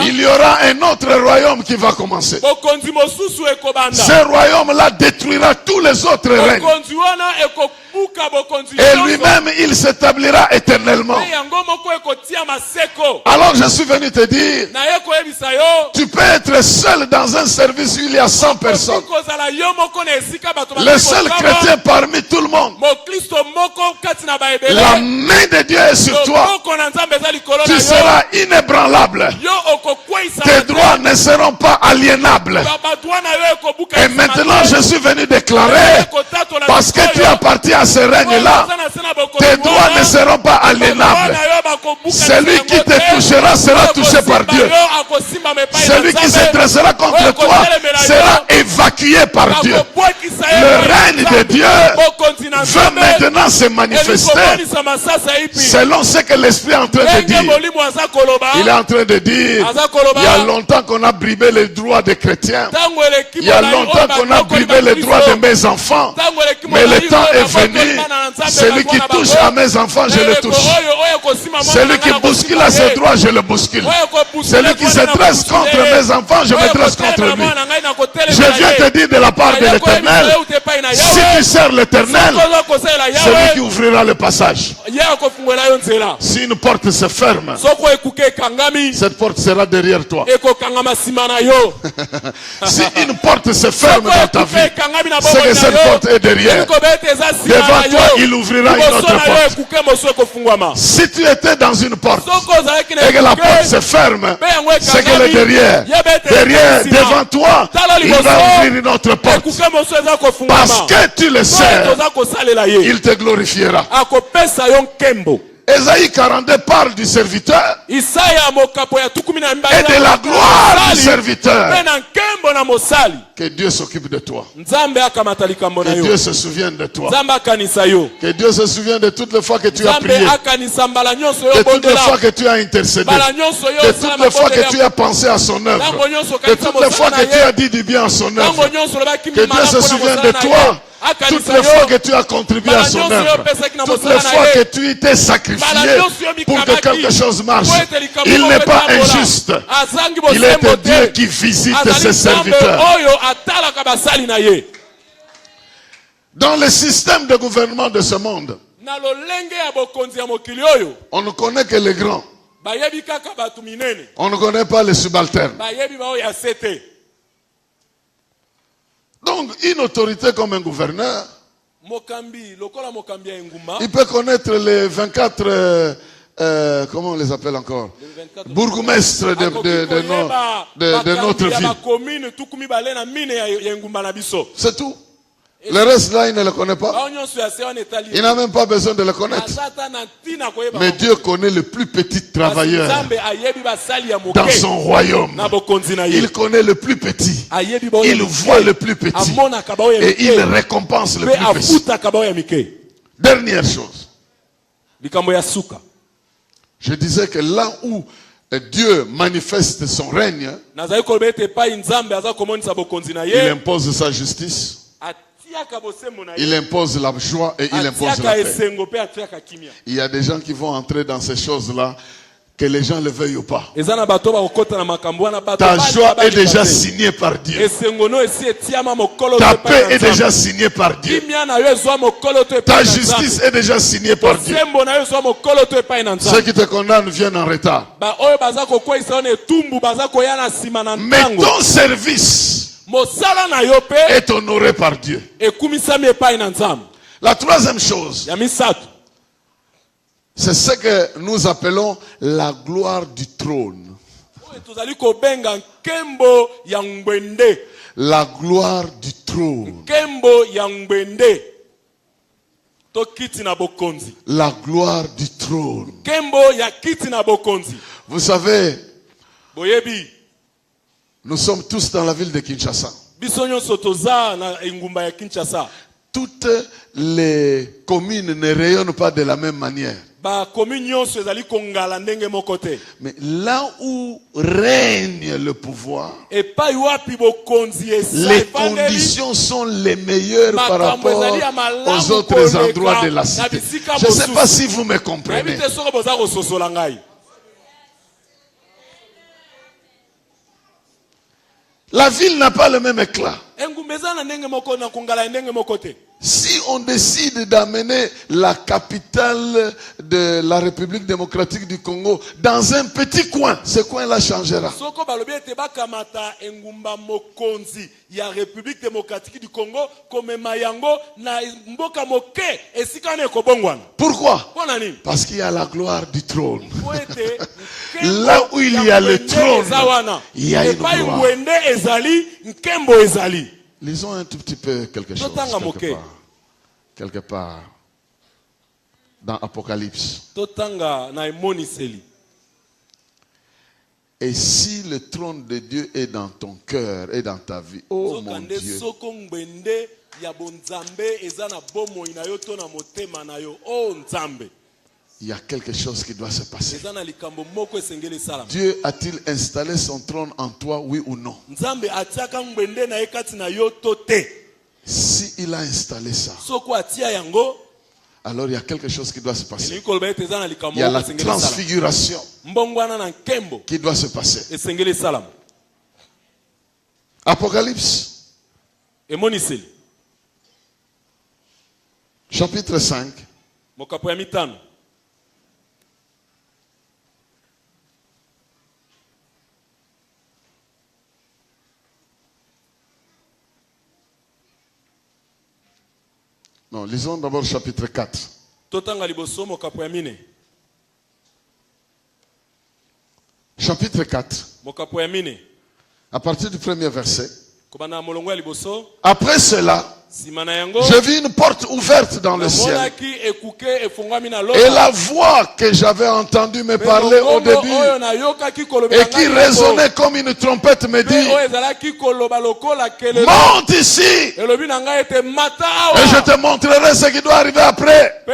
il y aura un autre royaume qui va commencer. Ce royaume-là détruira tous les autres règnes. Et lui-même, il s'établira éternellement. Alors je suis venu te dire, tu peux être seul dans un service où il y a 100 personnes. Le seul chrétien parmi tout le monde. La main de Dieu est sur toi. Tu seras inébranlable. Tes droits ne seront pas aliénables. Et maintenant, je suis venu déclarer, parce que tu appartiens à ce règne-là, tes droits ne seront pas aliénables. Celui qui te touchera sera touché par Dieu. Celui qui se dressera contre toi sera évacué par Dieu. Le règne de Dieu veut maintenant se manifester selon ce que l'Esprit est en train de dire. Il est en train de dire, il y a longtemps qu'on a brimé les droits des chrétiens. Il y a longtemps qu'on a brimé les droits de mes enfants. Mais le temps est venu. Celui qui touche à mes enfants, je le touche. Celui qui bouscule à ses droits, je le bouscule. Celui qui se dresse contre mes enfants, je me dresse contre lui. Je viens te dire de la part de l'Éternel, si tu sers l'Éternel, celui qui ouvrira le passage. Si une porte se ferme, cette porte sera derrière toi. Si une porte se ferme dans ta vie, c'est que cette porte est derrière. Devant toi, il ouvrira une autre porte. Si tu étais dans une porte et que la porte se ferme, c'est qu'elle est derrière. Derrière, devant toi, il va ouvrir une autre porte. Parce que tu le sais, il te glorifiera. Ésaïe 42 parle du serviteur et de la gloire du serviteur. Que Dieu s'occupe de toi. Que Dieu se souvienne de toi. Que Dieu se souvienne de toutes les fois que tu as prié. De toutes les fois que tu as intercédé. De toutes les fois que tu as pensé à son œuvre. De toutes les fois que tu as dit du bien à son œuvre. Que Dieu se souvienne de toi. Toutes les fois que tu as contribué à son œuvre, toutes les fois que tu t'es sacrifié pour que quelque chose marche, il n'est pas injuste. Il est un Dieu qui visite ses serviteurs. Dans le système de gouvernement de ce monde, on ne connaît que les grands. On ne connaît pas les subalternes. Donc, une autorité comme un gouverneur, il peut connaître les 24, comment on les appelle encore, bourgmestres de notre ville. C'est tout. Le reste là, il ne le connaît pas. Il n'a même pas besoin de le connaître. Mais Dieu connaît le plus petit travailleur dans son royaume. Il connaît le plus petit. Il voit le plus petit. Et il récompense le plus petit. Dernière chose. Je disais que là où Dieu manifeste son règne, il impose sa justice. Il impose la joie et il impose la paix. Il y a des gens qui vont entrer dans ces choses-là, que les gens le veuillent ou pas. Ta joie est déjà signée par Dieu. Ta paix est déjà signée par Dieu. Ta justice est déjà signée par Dieu. Ceux qui te condamnent viennent en retard. Mais ton service est honoré par Dieu. La troisième chose, c'est ce que nous appelons la gloire du trône. La gloire du trône. La gloire du trône. Vous savez, nous sommes tous dans la ville de Kinshasa. Toutes les communes ne rayonnent pas de la même manière. Mais là où règne le pouvoir, les conditions sont les meilleures par rapport aux autres endroits de la cité. Je ne sais pas si vous me comprenez. La ville n'a pas le même éclat. Si on décide d'amener la capitale de la République démocratique du Congo dans un petit coin, ce coin-là changera. Pourquoi? Parce qu'il y a la gloire du trône. Là où il y a le trône, il y a une gloire. Lisons un tout petit peu quelque chose. Quelque part. Dans Apocalypse. Et si le trône de Dieu est dans ton cœur et dans ta vie, oh mon Dieu, il y a quelque chose qui doit se passer. Dieu a-t-il installé son trône en toi, oui ou non? Si il a installé ça, alors il y a quelque chose qui doit se passer. Il y a la transfiguration qui doit se passer. Apocalypse, chapitre 5. Non, lisons d'abord chapitre 4. Chapitre 4. À partir du premier verset. Après cela, j'ai vu une porte ouverte dans le ciel. Et la voix que j'avais entendue me parler au début et qui résonnait comme une trompette me dit: monte ici et je te montrerai ce qui doit arriver après.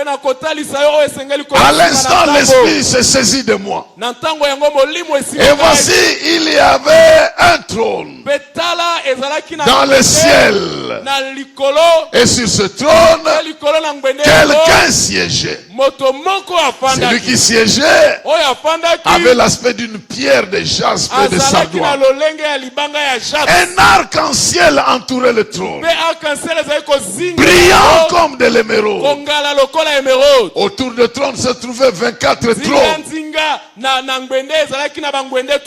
À l'instant, l'esprit se saisit de moi. Et voici, il y avait un trône dans le ciel. Et sur ce trône, quelqu'un siégeait. Celui qui siégeait avait l'aspect d'une pierre de jaspe et de sardoine. Un arc-en-ciel entourait le trône, brillant comme de l'émeraude. Autour du trône se trouvaient 24 trônes.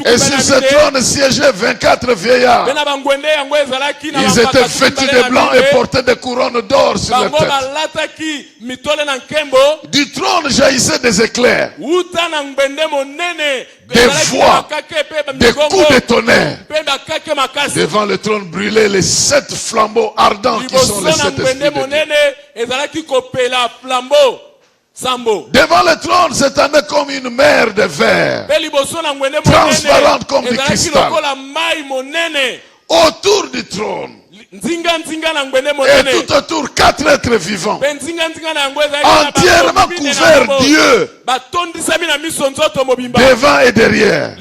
Et sur ce trône siégeaient 24 vieillards. Ils étaient vêtus de blanc et portaient des couronnes d'or sur leur tête. Du trône jaillissaient des éclairs, des voix, des coups de tonnerre. Devant le trône brûlaient les 7 flambeaux ardents qui sont les 7 esprits de Dieu. Devant le trône s'étendait comme une mer de verre, transparente comme du cristal. Autour du trône, et tout autour 4 êtres vivants, entièrement couverts d'yeux, devant et derrière.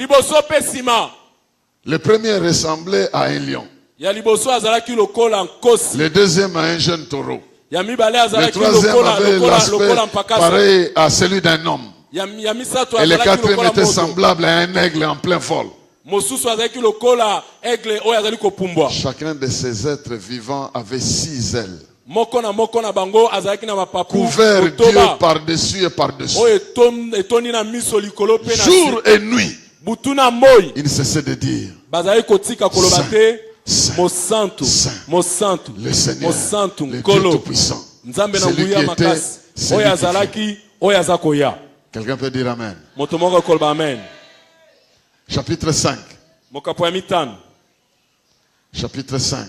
Le premier ressemblait à un lion, le deuxième à un jeune taureau, le troisième avait l'aspect pareil à celui d'un homme, et le quatrième était semblable à un aigle en plein vol. Chacun de ces êtres vivants avait 6 ailes, couverts Dieu par-dessus et par-dessus. Jour et nuit, il ne cessait de dire: Saint, Saint, le Seigneur, le Dieu Tout-Puissant, celui qui était, celui qui vient. Quelqu'un peut dire Amen. Chapitre 5. Chapitre 5.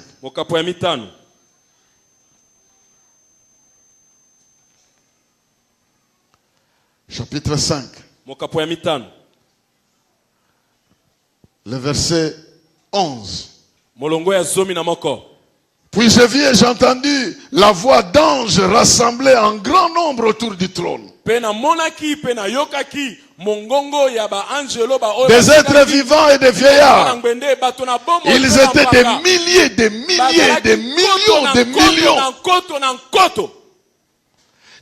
Chapitre 5. Le verset 11. Puis je vis et j'ai entendu la voix d'anges rassemblés en grand nombre autour du trône. Des êtres vivants et des vieillards. Ils étaient des milliers, des milliers, des millions, des millions.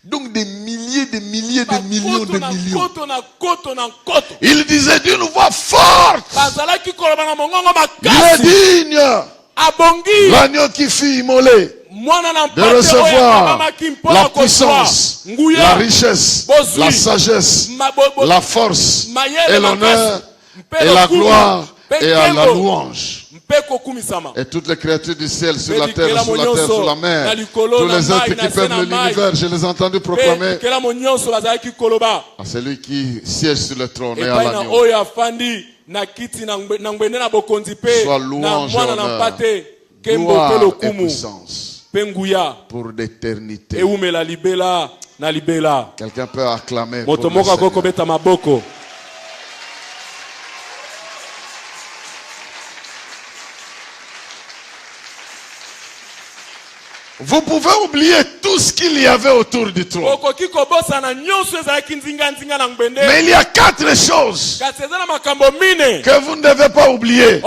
Donc des milliers, des milliers, des millions, des millions. Il disait d'une voix forte: il est digne, l'agneau qui fut immolé, de recevoir la puissance, la richesse, la sagesse, la force et l'honneur et la gloire et à la louange. Et toutes les créatures du ciel, sur la terre, sous la terre, sous la mer, tous les êtres qui peuplent l'univers, je les ai entendus proclamer à celui qui siège sur le trône et à l'agneau: soit louange, honneur, gloire et puissance pour l'éternité. Quelqu'un peut acclamer pour le Seigneur. Vous pouvez oublier tout ce qu'il y avait autour du trône. Mais il y a 4 choses que vous ne devez pas oublier: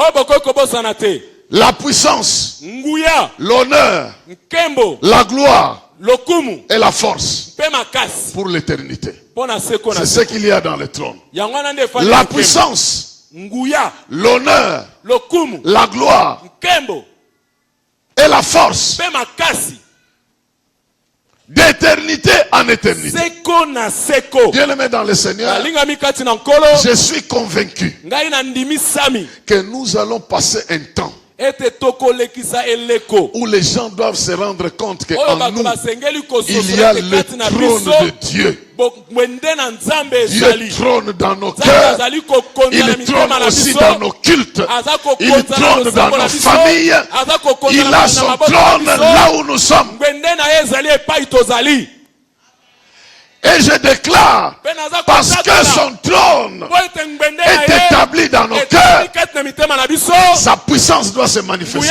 la puissance, l'honneur, la gloire et la force pour l'éternité. C'est ce qu'il y a dans le trône. La puissance, l'honneur, la gloire et la force d'éternité en éternité. Bien-aimé dans le Seigneur, je suis convaincu que nous allons passer un temps où les gens doivent se rendre compte qu'en nous, il y a le trône de Dieu. Dieu trône dans nos cœurs. Il trône aussi dans nos cultes. Il trône dans nos familles. Il a son trône là où nous sommes. Et je déclare, parce que son trône est établi dans nos cœurs, sa puissance doit se manifester.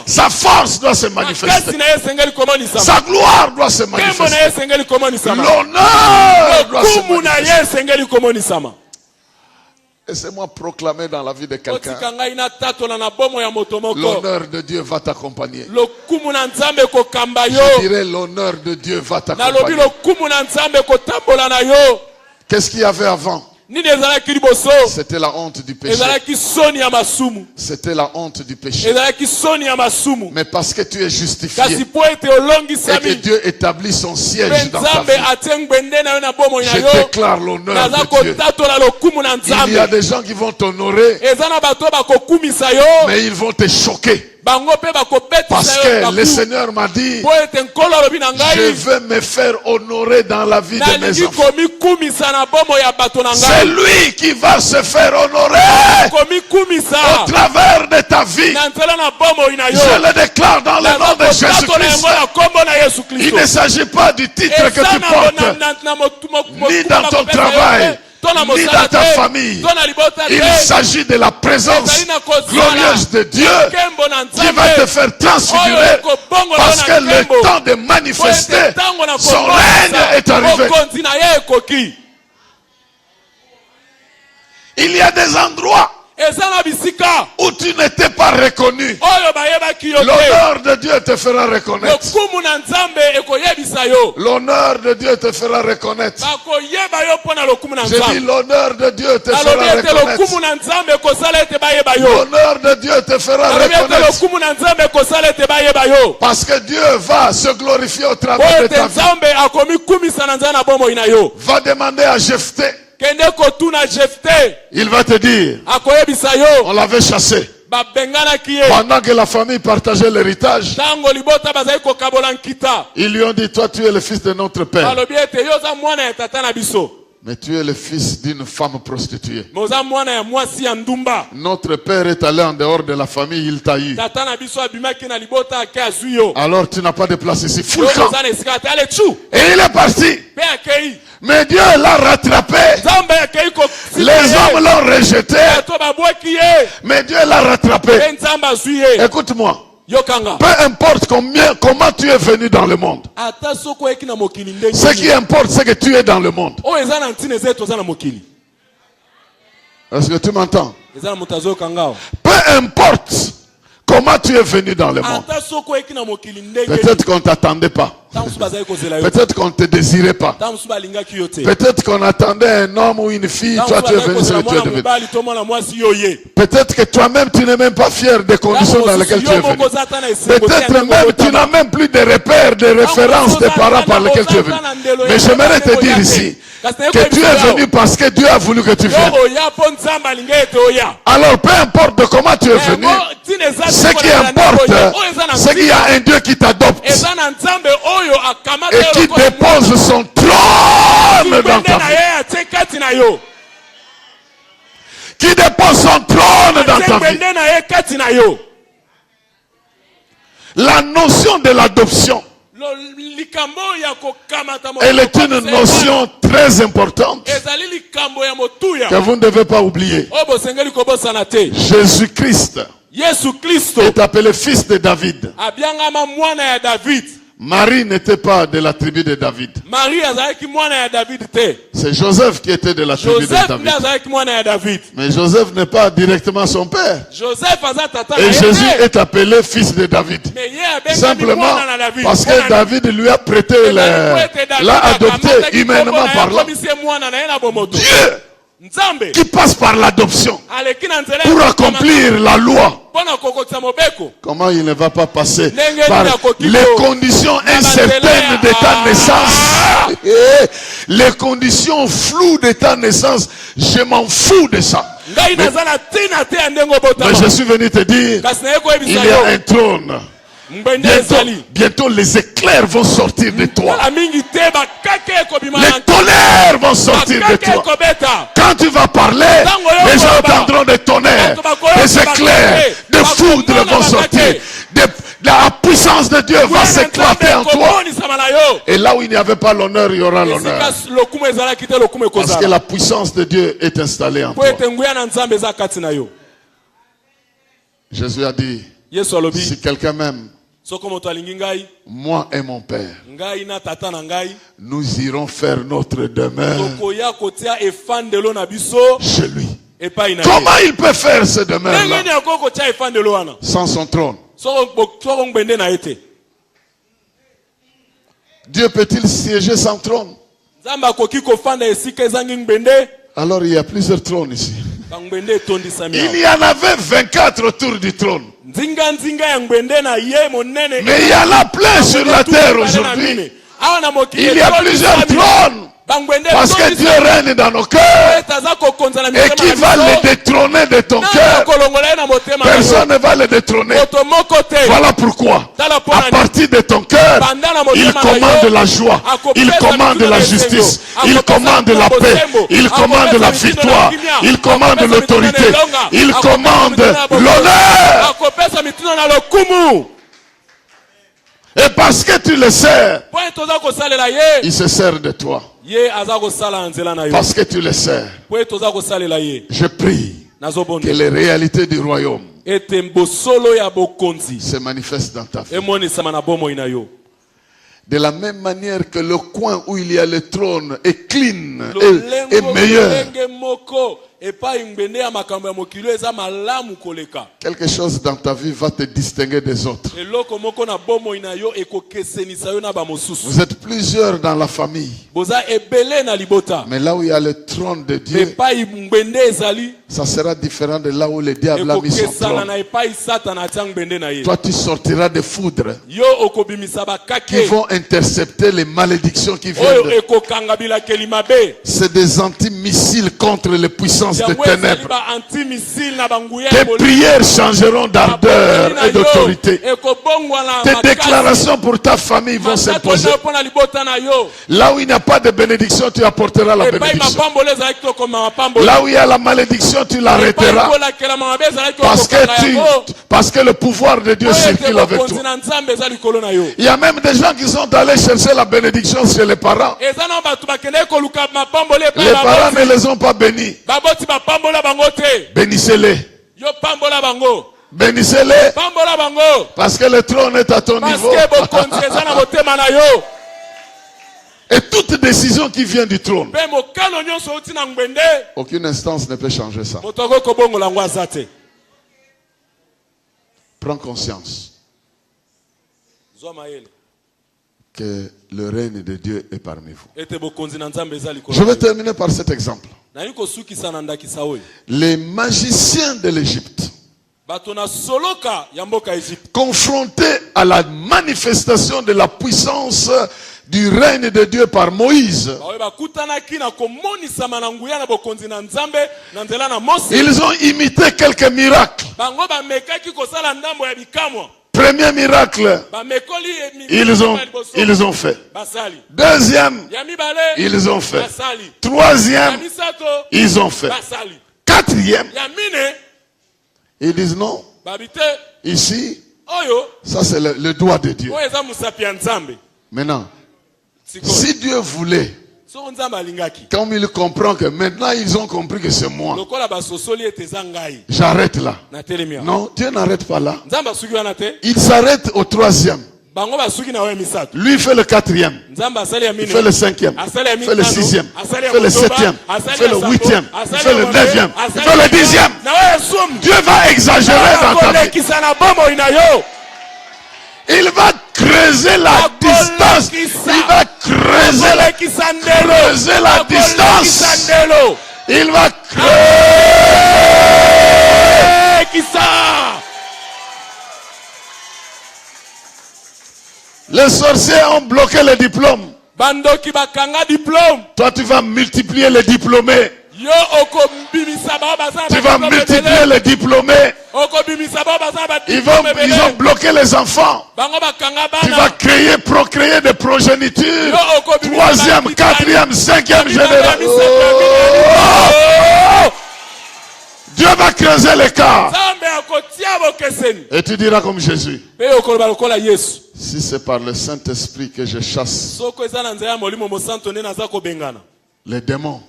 Sa force doit se manifester. Sa gloire doit se manifester. L'honneur doit se manifester. Laissez-moi proclamer dans la vie de quelqu'un: l'honneur de Dieu va t'accompagner. Je dirais, l'honneur de Dieu va t'accompagner. Qu'est-ce qu'il y avait avant? C'était la honte du péché. C'était la honte du péché. Mais parce que tu es justifié et que Dieu établit son siège dans ta vie, je déclare l'honneur de Dieu. Il y a des gens qui vont t'honorer, mais ils vont te choquer. Parce que le Seigneur m'a dit: je veux me faire honorer dans la vie de mes enfants. C'est lui qui va se faire honorer au travers de ta vie. Je le déclare dans le nom de Jésus-Christ. Il ne s'agit pas du titre que tu portes, ni dans ton travail, ni dans ta famille. Il s'agit de la présence glorieuse de Dieu qui va te faire transfigurer, parce que le temps de manifester son règne est arrivé. Il y a des endroits où tu n'étais pas reconnu. L'honneur de Dieu te fera reconnaître. L'honneur de Dieu te fera reconnaître. Je dis, l'honneur de Dieu te fera reconnaître. L'honneur de Dieu te fera reconnaître. Parce que Dieu va se glorifier au travers de ta vie. Va demander à Jephthé. Il va te dire: on l'avait chassé. Pendant que la famille partageait l'héritage, ils lui ont dit: toi tu es le fils de notre père, mais tu es le fils d'une femme prostituée. Notre père est allé en dehors de la famille, il t'a eu. Alors tu n'as pas de place ici. Fous le camp. Et il est parti. Mais Dieu l'a rattrapé. Les hommes l'ont rejeté. Mais Dieu l'a rattrapé. Écoute-moi. Peu importe comment tu es venu dans le monde. Ce qui importe, c'est que tu es dans le monde. Est-ce que tu m'entends? Peu importe comment tu es venu dans le monde. Peut-être qu'on ne t'attendait pas. Peut-être qu'on ne te désirait pas. Peut-être qu'on attendait un homme ou une fille. Toi, tu es venu sur le Dieu de vie. Peut-être que toi-même, tu n'es même pas fier des conditions dans lesquelles tu es venu. Peut-être même, tu n'as même plus de repères, de références des parents par lesquels tu es venu. Mais j'aimerais te dire ici que tu es venu parce que Dieu a voulu que tu viennes. Alors, peu importe de comment tu es venu, ce qui importe, c'est qu'il y a un Dieu qui t'adopte et qui dépose son trône dans ta vie. Qui dépose son trône dans ta vie. La notion de l'adoption, elle est une notion très importante que vous ne devez pas oublier. Jésus-Christ est appelé fils de David. Marie n'était pas de la tribu de David. C'est Joseph qui était de la tribu de David. Mais Joseph n'est pas directement son père. Et Jésus est appelé fils de David. Simplement parce que David lui a prêté, l'a adopté humainement parlant. Dieu qui passe par l'adoption pour accomplir la loi. Comment il ne va pas passer par les conditions incertaines de ta naissance, les conditions floues de ta naissance? Je m'en fous de ça. Mais je suis venu te dire, il y a un trône. Bientôt les éclairs vont sortir de toi. Les tonnerres vont sortir de toi. Quand tu vas parler, les gens entendront des tonnerres, des éclairs, des foudres vont sortir. La puissance de Dieu va s'éclater en toi. Et là où il n'y avait pas l'honneur, il y aura l'honneur. Parce que la puissance de Dieu est installée en toi. Jésus a dit, si quelqu'un m'aime, moi et mon Père, nous irons faire notre demeure chez lui. Comment il peut faire ce demeure-là sans son trône? Dieu peut-il siéger sans trône? Alors il y a plusieurs trônes ici. Il y en avait 24 autour du trône. Mais il y en a plein sur la terre aujourd'hui. Il y a plusieurs trônes. Parce que Dieu règne dans nos cœurs. Et qui va le détrôner de ton cœur? Personne ne va le détrôner. Voilà pourquoi, à partir de ton cœur, il commande la joie, il commande la justice, il commande la paix, il commande la victoire, il commande l'autorité, il commande l'honneur. Et parce que tu le sers, il se sert de toi. Parce que tu le sers, je prie que les réalités du royaume se manifestent dans ta vie. De la même manière que le coin où il y a le trône est clean, est meilleur. Quelque chose dans ta vie va te distinguer des autres. Vous êtes plusieurs dans la famille. Mais là où il y a le trône de Dieu, ça sera différent de là où le diable a mis son trône. Toi, tu sortiras des foudres qui vont intercepter les malédictions qui viennent. C'est des antimissiles contre les puissances de ténèbres. Tes prières changeront d'ardeur et d'autorité. Tes déclarations pour ta famille vont s'imposer. Là où il n'y a pas de bénédiction, tu apporteras la bénédiction. Là où il y a la malédiction, tu l'arrêteras. Parce que le pouvoir de Dieu circule avec toi. Il y a même des gens qui sont allés chercher la bénédiction chez les parents. Les parents ne les ont pas bénis. Bénissez-les. Bénissez-les. Pambola bango. Parce que le trône est à ton niveau. Parce que bokonzi eza na motema na yo. Et toute décision qui vient du trône, Pe mokano nyonso uti na ngwende. aucune instance ne peut changer ça. Motoko ko bongola ngwa zate. Prends conscience Zoma yele. que le règne de Dieu est parmi vous. Ete bokonzi na Nzambe eza likolo. Je vais terminer par cet exemple. Na yiko sukisa na ndakisa oyo. Les magiciens de l'Égypte, Bato na soloka ya mboka Egypte. confrontés à la manifestation de la puissance du règne de Dieu par Moïse, Bawe bakutanaki na komonisama na nguya na bokonzi na Nzambe na nzela na Mose. ils ont imité quelques miracles. Bango bamekaki kosala ndambo ya bikamwa. Premier miracle, Bamekoli ils ont fait. basali. Deuxième, Ya mibale ils ont fait. basali. Ya Troisième, misato ils ont fait. basali. Quatrième, Ya mine ils disent non, babite ici, oyo ça c'est le doigt de Dieu. oyo eza musapi ya Nzambe. Maintenant, Sikoyo. si Dieu voulait, So Nzambe alingaki. comme il comprend que maintenant ils ont compris que c'est moi, Lokola basosoli ete eza ngai. j'arrête là. Na telemi. Non, Dieu n'arrête pas là. Nzambe asuki wana te. Il s'arrête au troisième. Bango basuki na oyo misato. Lui fait le quatrième. Nzambe asali ya Il mine. fait le cinquième. Asali ya Il fait le mitano. sixième. Asali Il ya fait le motoba. septième. Il Asali fait ya le sambo. huitième. Il Asali fait ya le mobe. neuvième. Il Asali fait ya le dixième. na oyo sumu. Dieu va exagérer dans ta vie. Akolekisa na bomo ina yo. Il va creuser la distance. Il va creuser la distance. Il va creuser. Les sorciers ont bloqué le diplôme. Bandoki bakanga diplôme. Toi, tu vas multiplier les diplômés. Yo oko bimisa ba baza. Tu vas multiplier les diplômés. Oko bimisa ba baza ba Ils diplôme. ont bloqué les enfants. Bango bakanga Tu bana. vas procréer des progénitures. Troisième, quatrième, cinquième génération. Oh! Dieu va creuser l'écart. Et tu diras comme Jésus. Si c'est par le Saint-Esprit que je chasse les démons,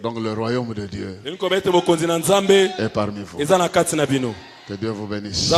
donc le royaume de Dieu est parmi vous. Que Dieu vous bénisse.